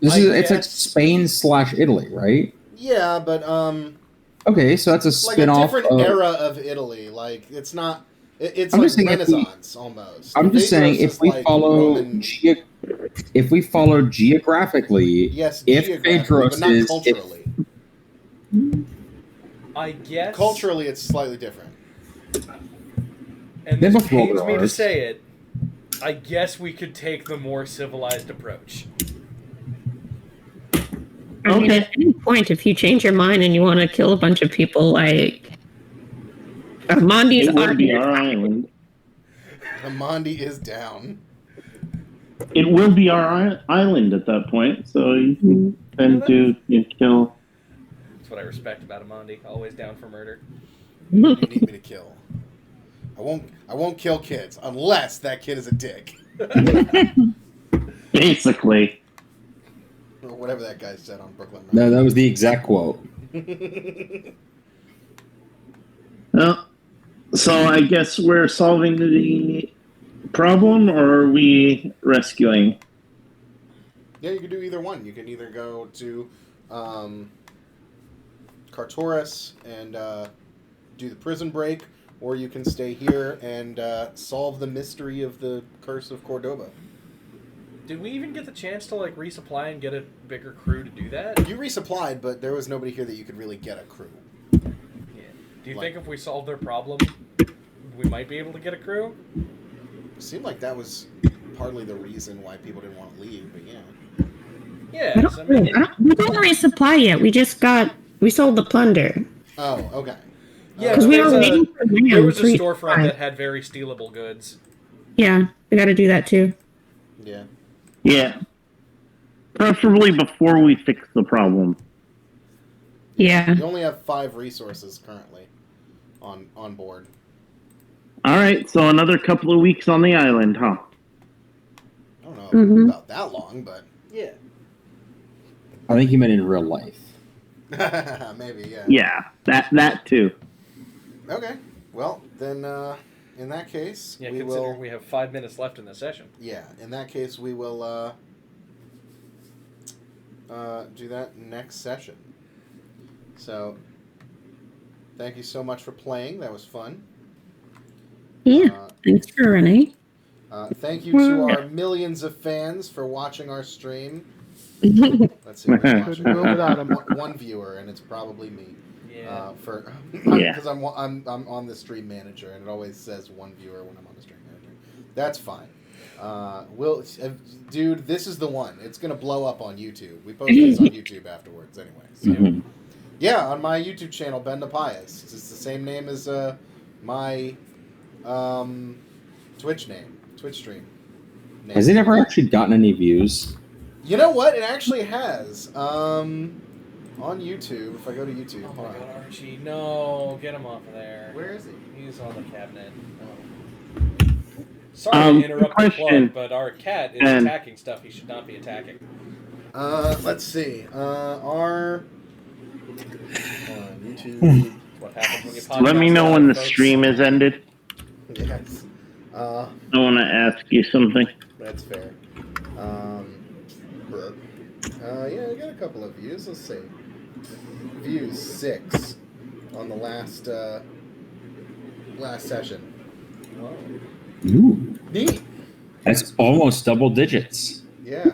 It's like guess- Spain/Italy, right? Yeah, but Okay, so that's a like a spin-off different of, era of Italy. Like it's not. It's I'm like just saying Renaissance almost. I'm just saying Phaedros if is we like follow Roman, if we follow geographically, yes, if geographically, but Phaedros not is culturally. I guess Culturally, it's slightly different. and They this both roll pains their me to Rs. say it. I guess we could take the more civilized approach. I mean, Okay. at any point, if you change your mind and you want to kill a bunch of people, like Mondi's It will are be our island. Amandi is down. It will be our island at that point, so you can then kill. That's what I respect about Amandi. Always down for murder. Who do you need me to kill? I won't kill kids unless that kid is a dick. Basically. Or whatever that guy said on Brooklyn. No, that was the exact quote. Well, so I guess we're solving the problem, or are we rescuing? Yeah, you can do either one. You can either go to Cartoris and do the prison break, or you can stay here and solve the mystery of the Curse of Cordova. Did we even get the chance to like resupply and get a bigger crew to do that? You resupplied, but there was nobody here that you could really get a crew. Yeah. Do you think if we solve their problem, we might be able to get a crew? It seemed like that was partly the reason why people didn't want to leave, but yeah. Yeah. we don't resupply yet. We sold the plunder. Oh, okay. Yeah, Because we were there's a- waiting for land. There was a to storefront resupply. that had very stealable goods. Yeah, we got to do that too. Yeah. Yeah. Preferably before we fix the problem. Yeah. You only have 5 resources currently on board. All right, so another couple of weeks on the island, huh? I don't know Mhm. about that long, but yeah. I think you meant in real life. Maybe, yeah. Yeah, that too. Okay. Well, then in that case, Yeah, we considering will. we have 5 minutes left in the session. Yeah, in that case, we will do that next session. So, thank you so much for playing. That was fun. Yeah. Thanks for Renee. Thank you to our millions of fans for watching our stream. Let's see. Who's watching. Couldn't go without 'em. One viewer, and it's probably me. Yeah. Because I'm on the stream manager, and it always says one viewer when I'm on the stream manager. That's fine. Dude, this is the one. It's gonna blow up on YouTube. We post this on YouTube afterwards, anyway. So. Mhm. Yeah, on my YouTube channel, Ben the Pious. It's the same name as my Twitch stream name. Has it ever actually gotten any views? You know what? It actually has. On YouTube, if I go to YouTube. Oh hold my on. god, Archie, no, get him off of there. Where is he? He's on the cabinet. Sorry to interrupt the question. plug, but our cat is And- attacking stuff he should not be attacking. Let's see. Hold on, YouTube. What happens when you Let me podcast know live, when the folks? stream is ended. Yes. I want to ask you something. That's fair. Yeah, I got a couple of views. Let's see. Views 6 on the last session. Whoa. Ooh, Neat. that's almost double digits. Yeah.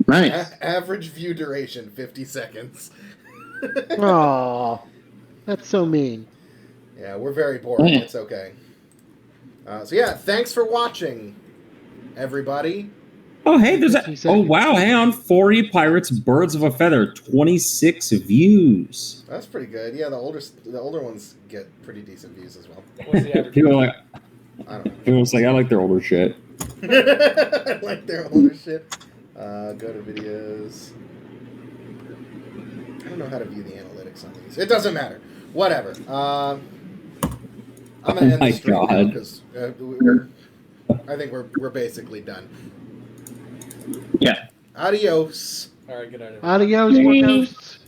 Nice. Average view duration 50 seconds. Oh, that's so mean. Yeah, we're very boring. Yeah. It's okay. So yeah, thanks for watching, everybody. Oh, hey, there's a. 50 Oh, seconds. wow, hang on. 40 Pirates, Birds of a Feather, 26 views. That's pretty good. Yeah, the older ones get pretty decent views as well. What's the average? People are like, I don't know. people's like, I like their older shit. I like their older shit. Go to videos. I don't know how to view the analytics on these. It doesn't matter. Whatever. I'm gonna end my the stream God. because I think we're basically done. Yeah. Adios. All right, good night. Adios, Yay. ghosts.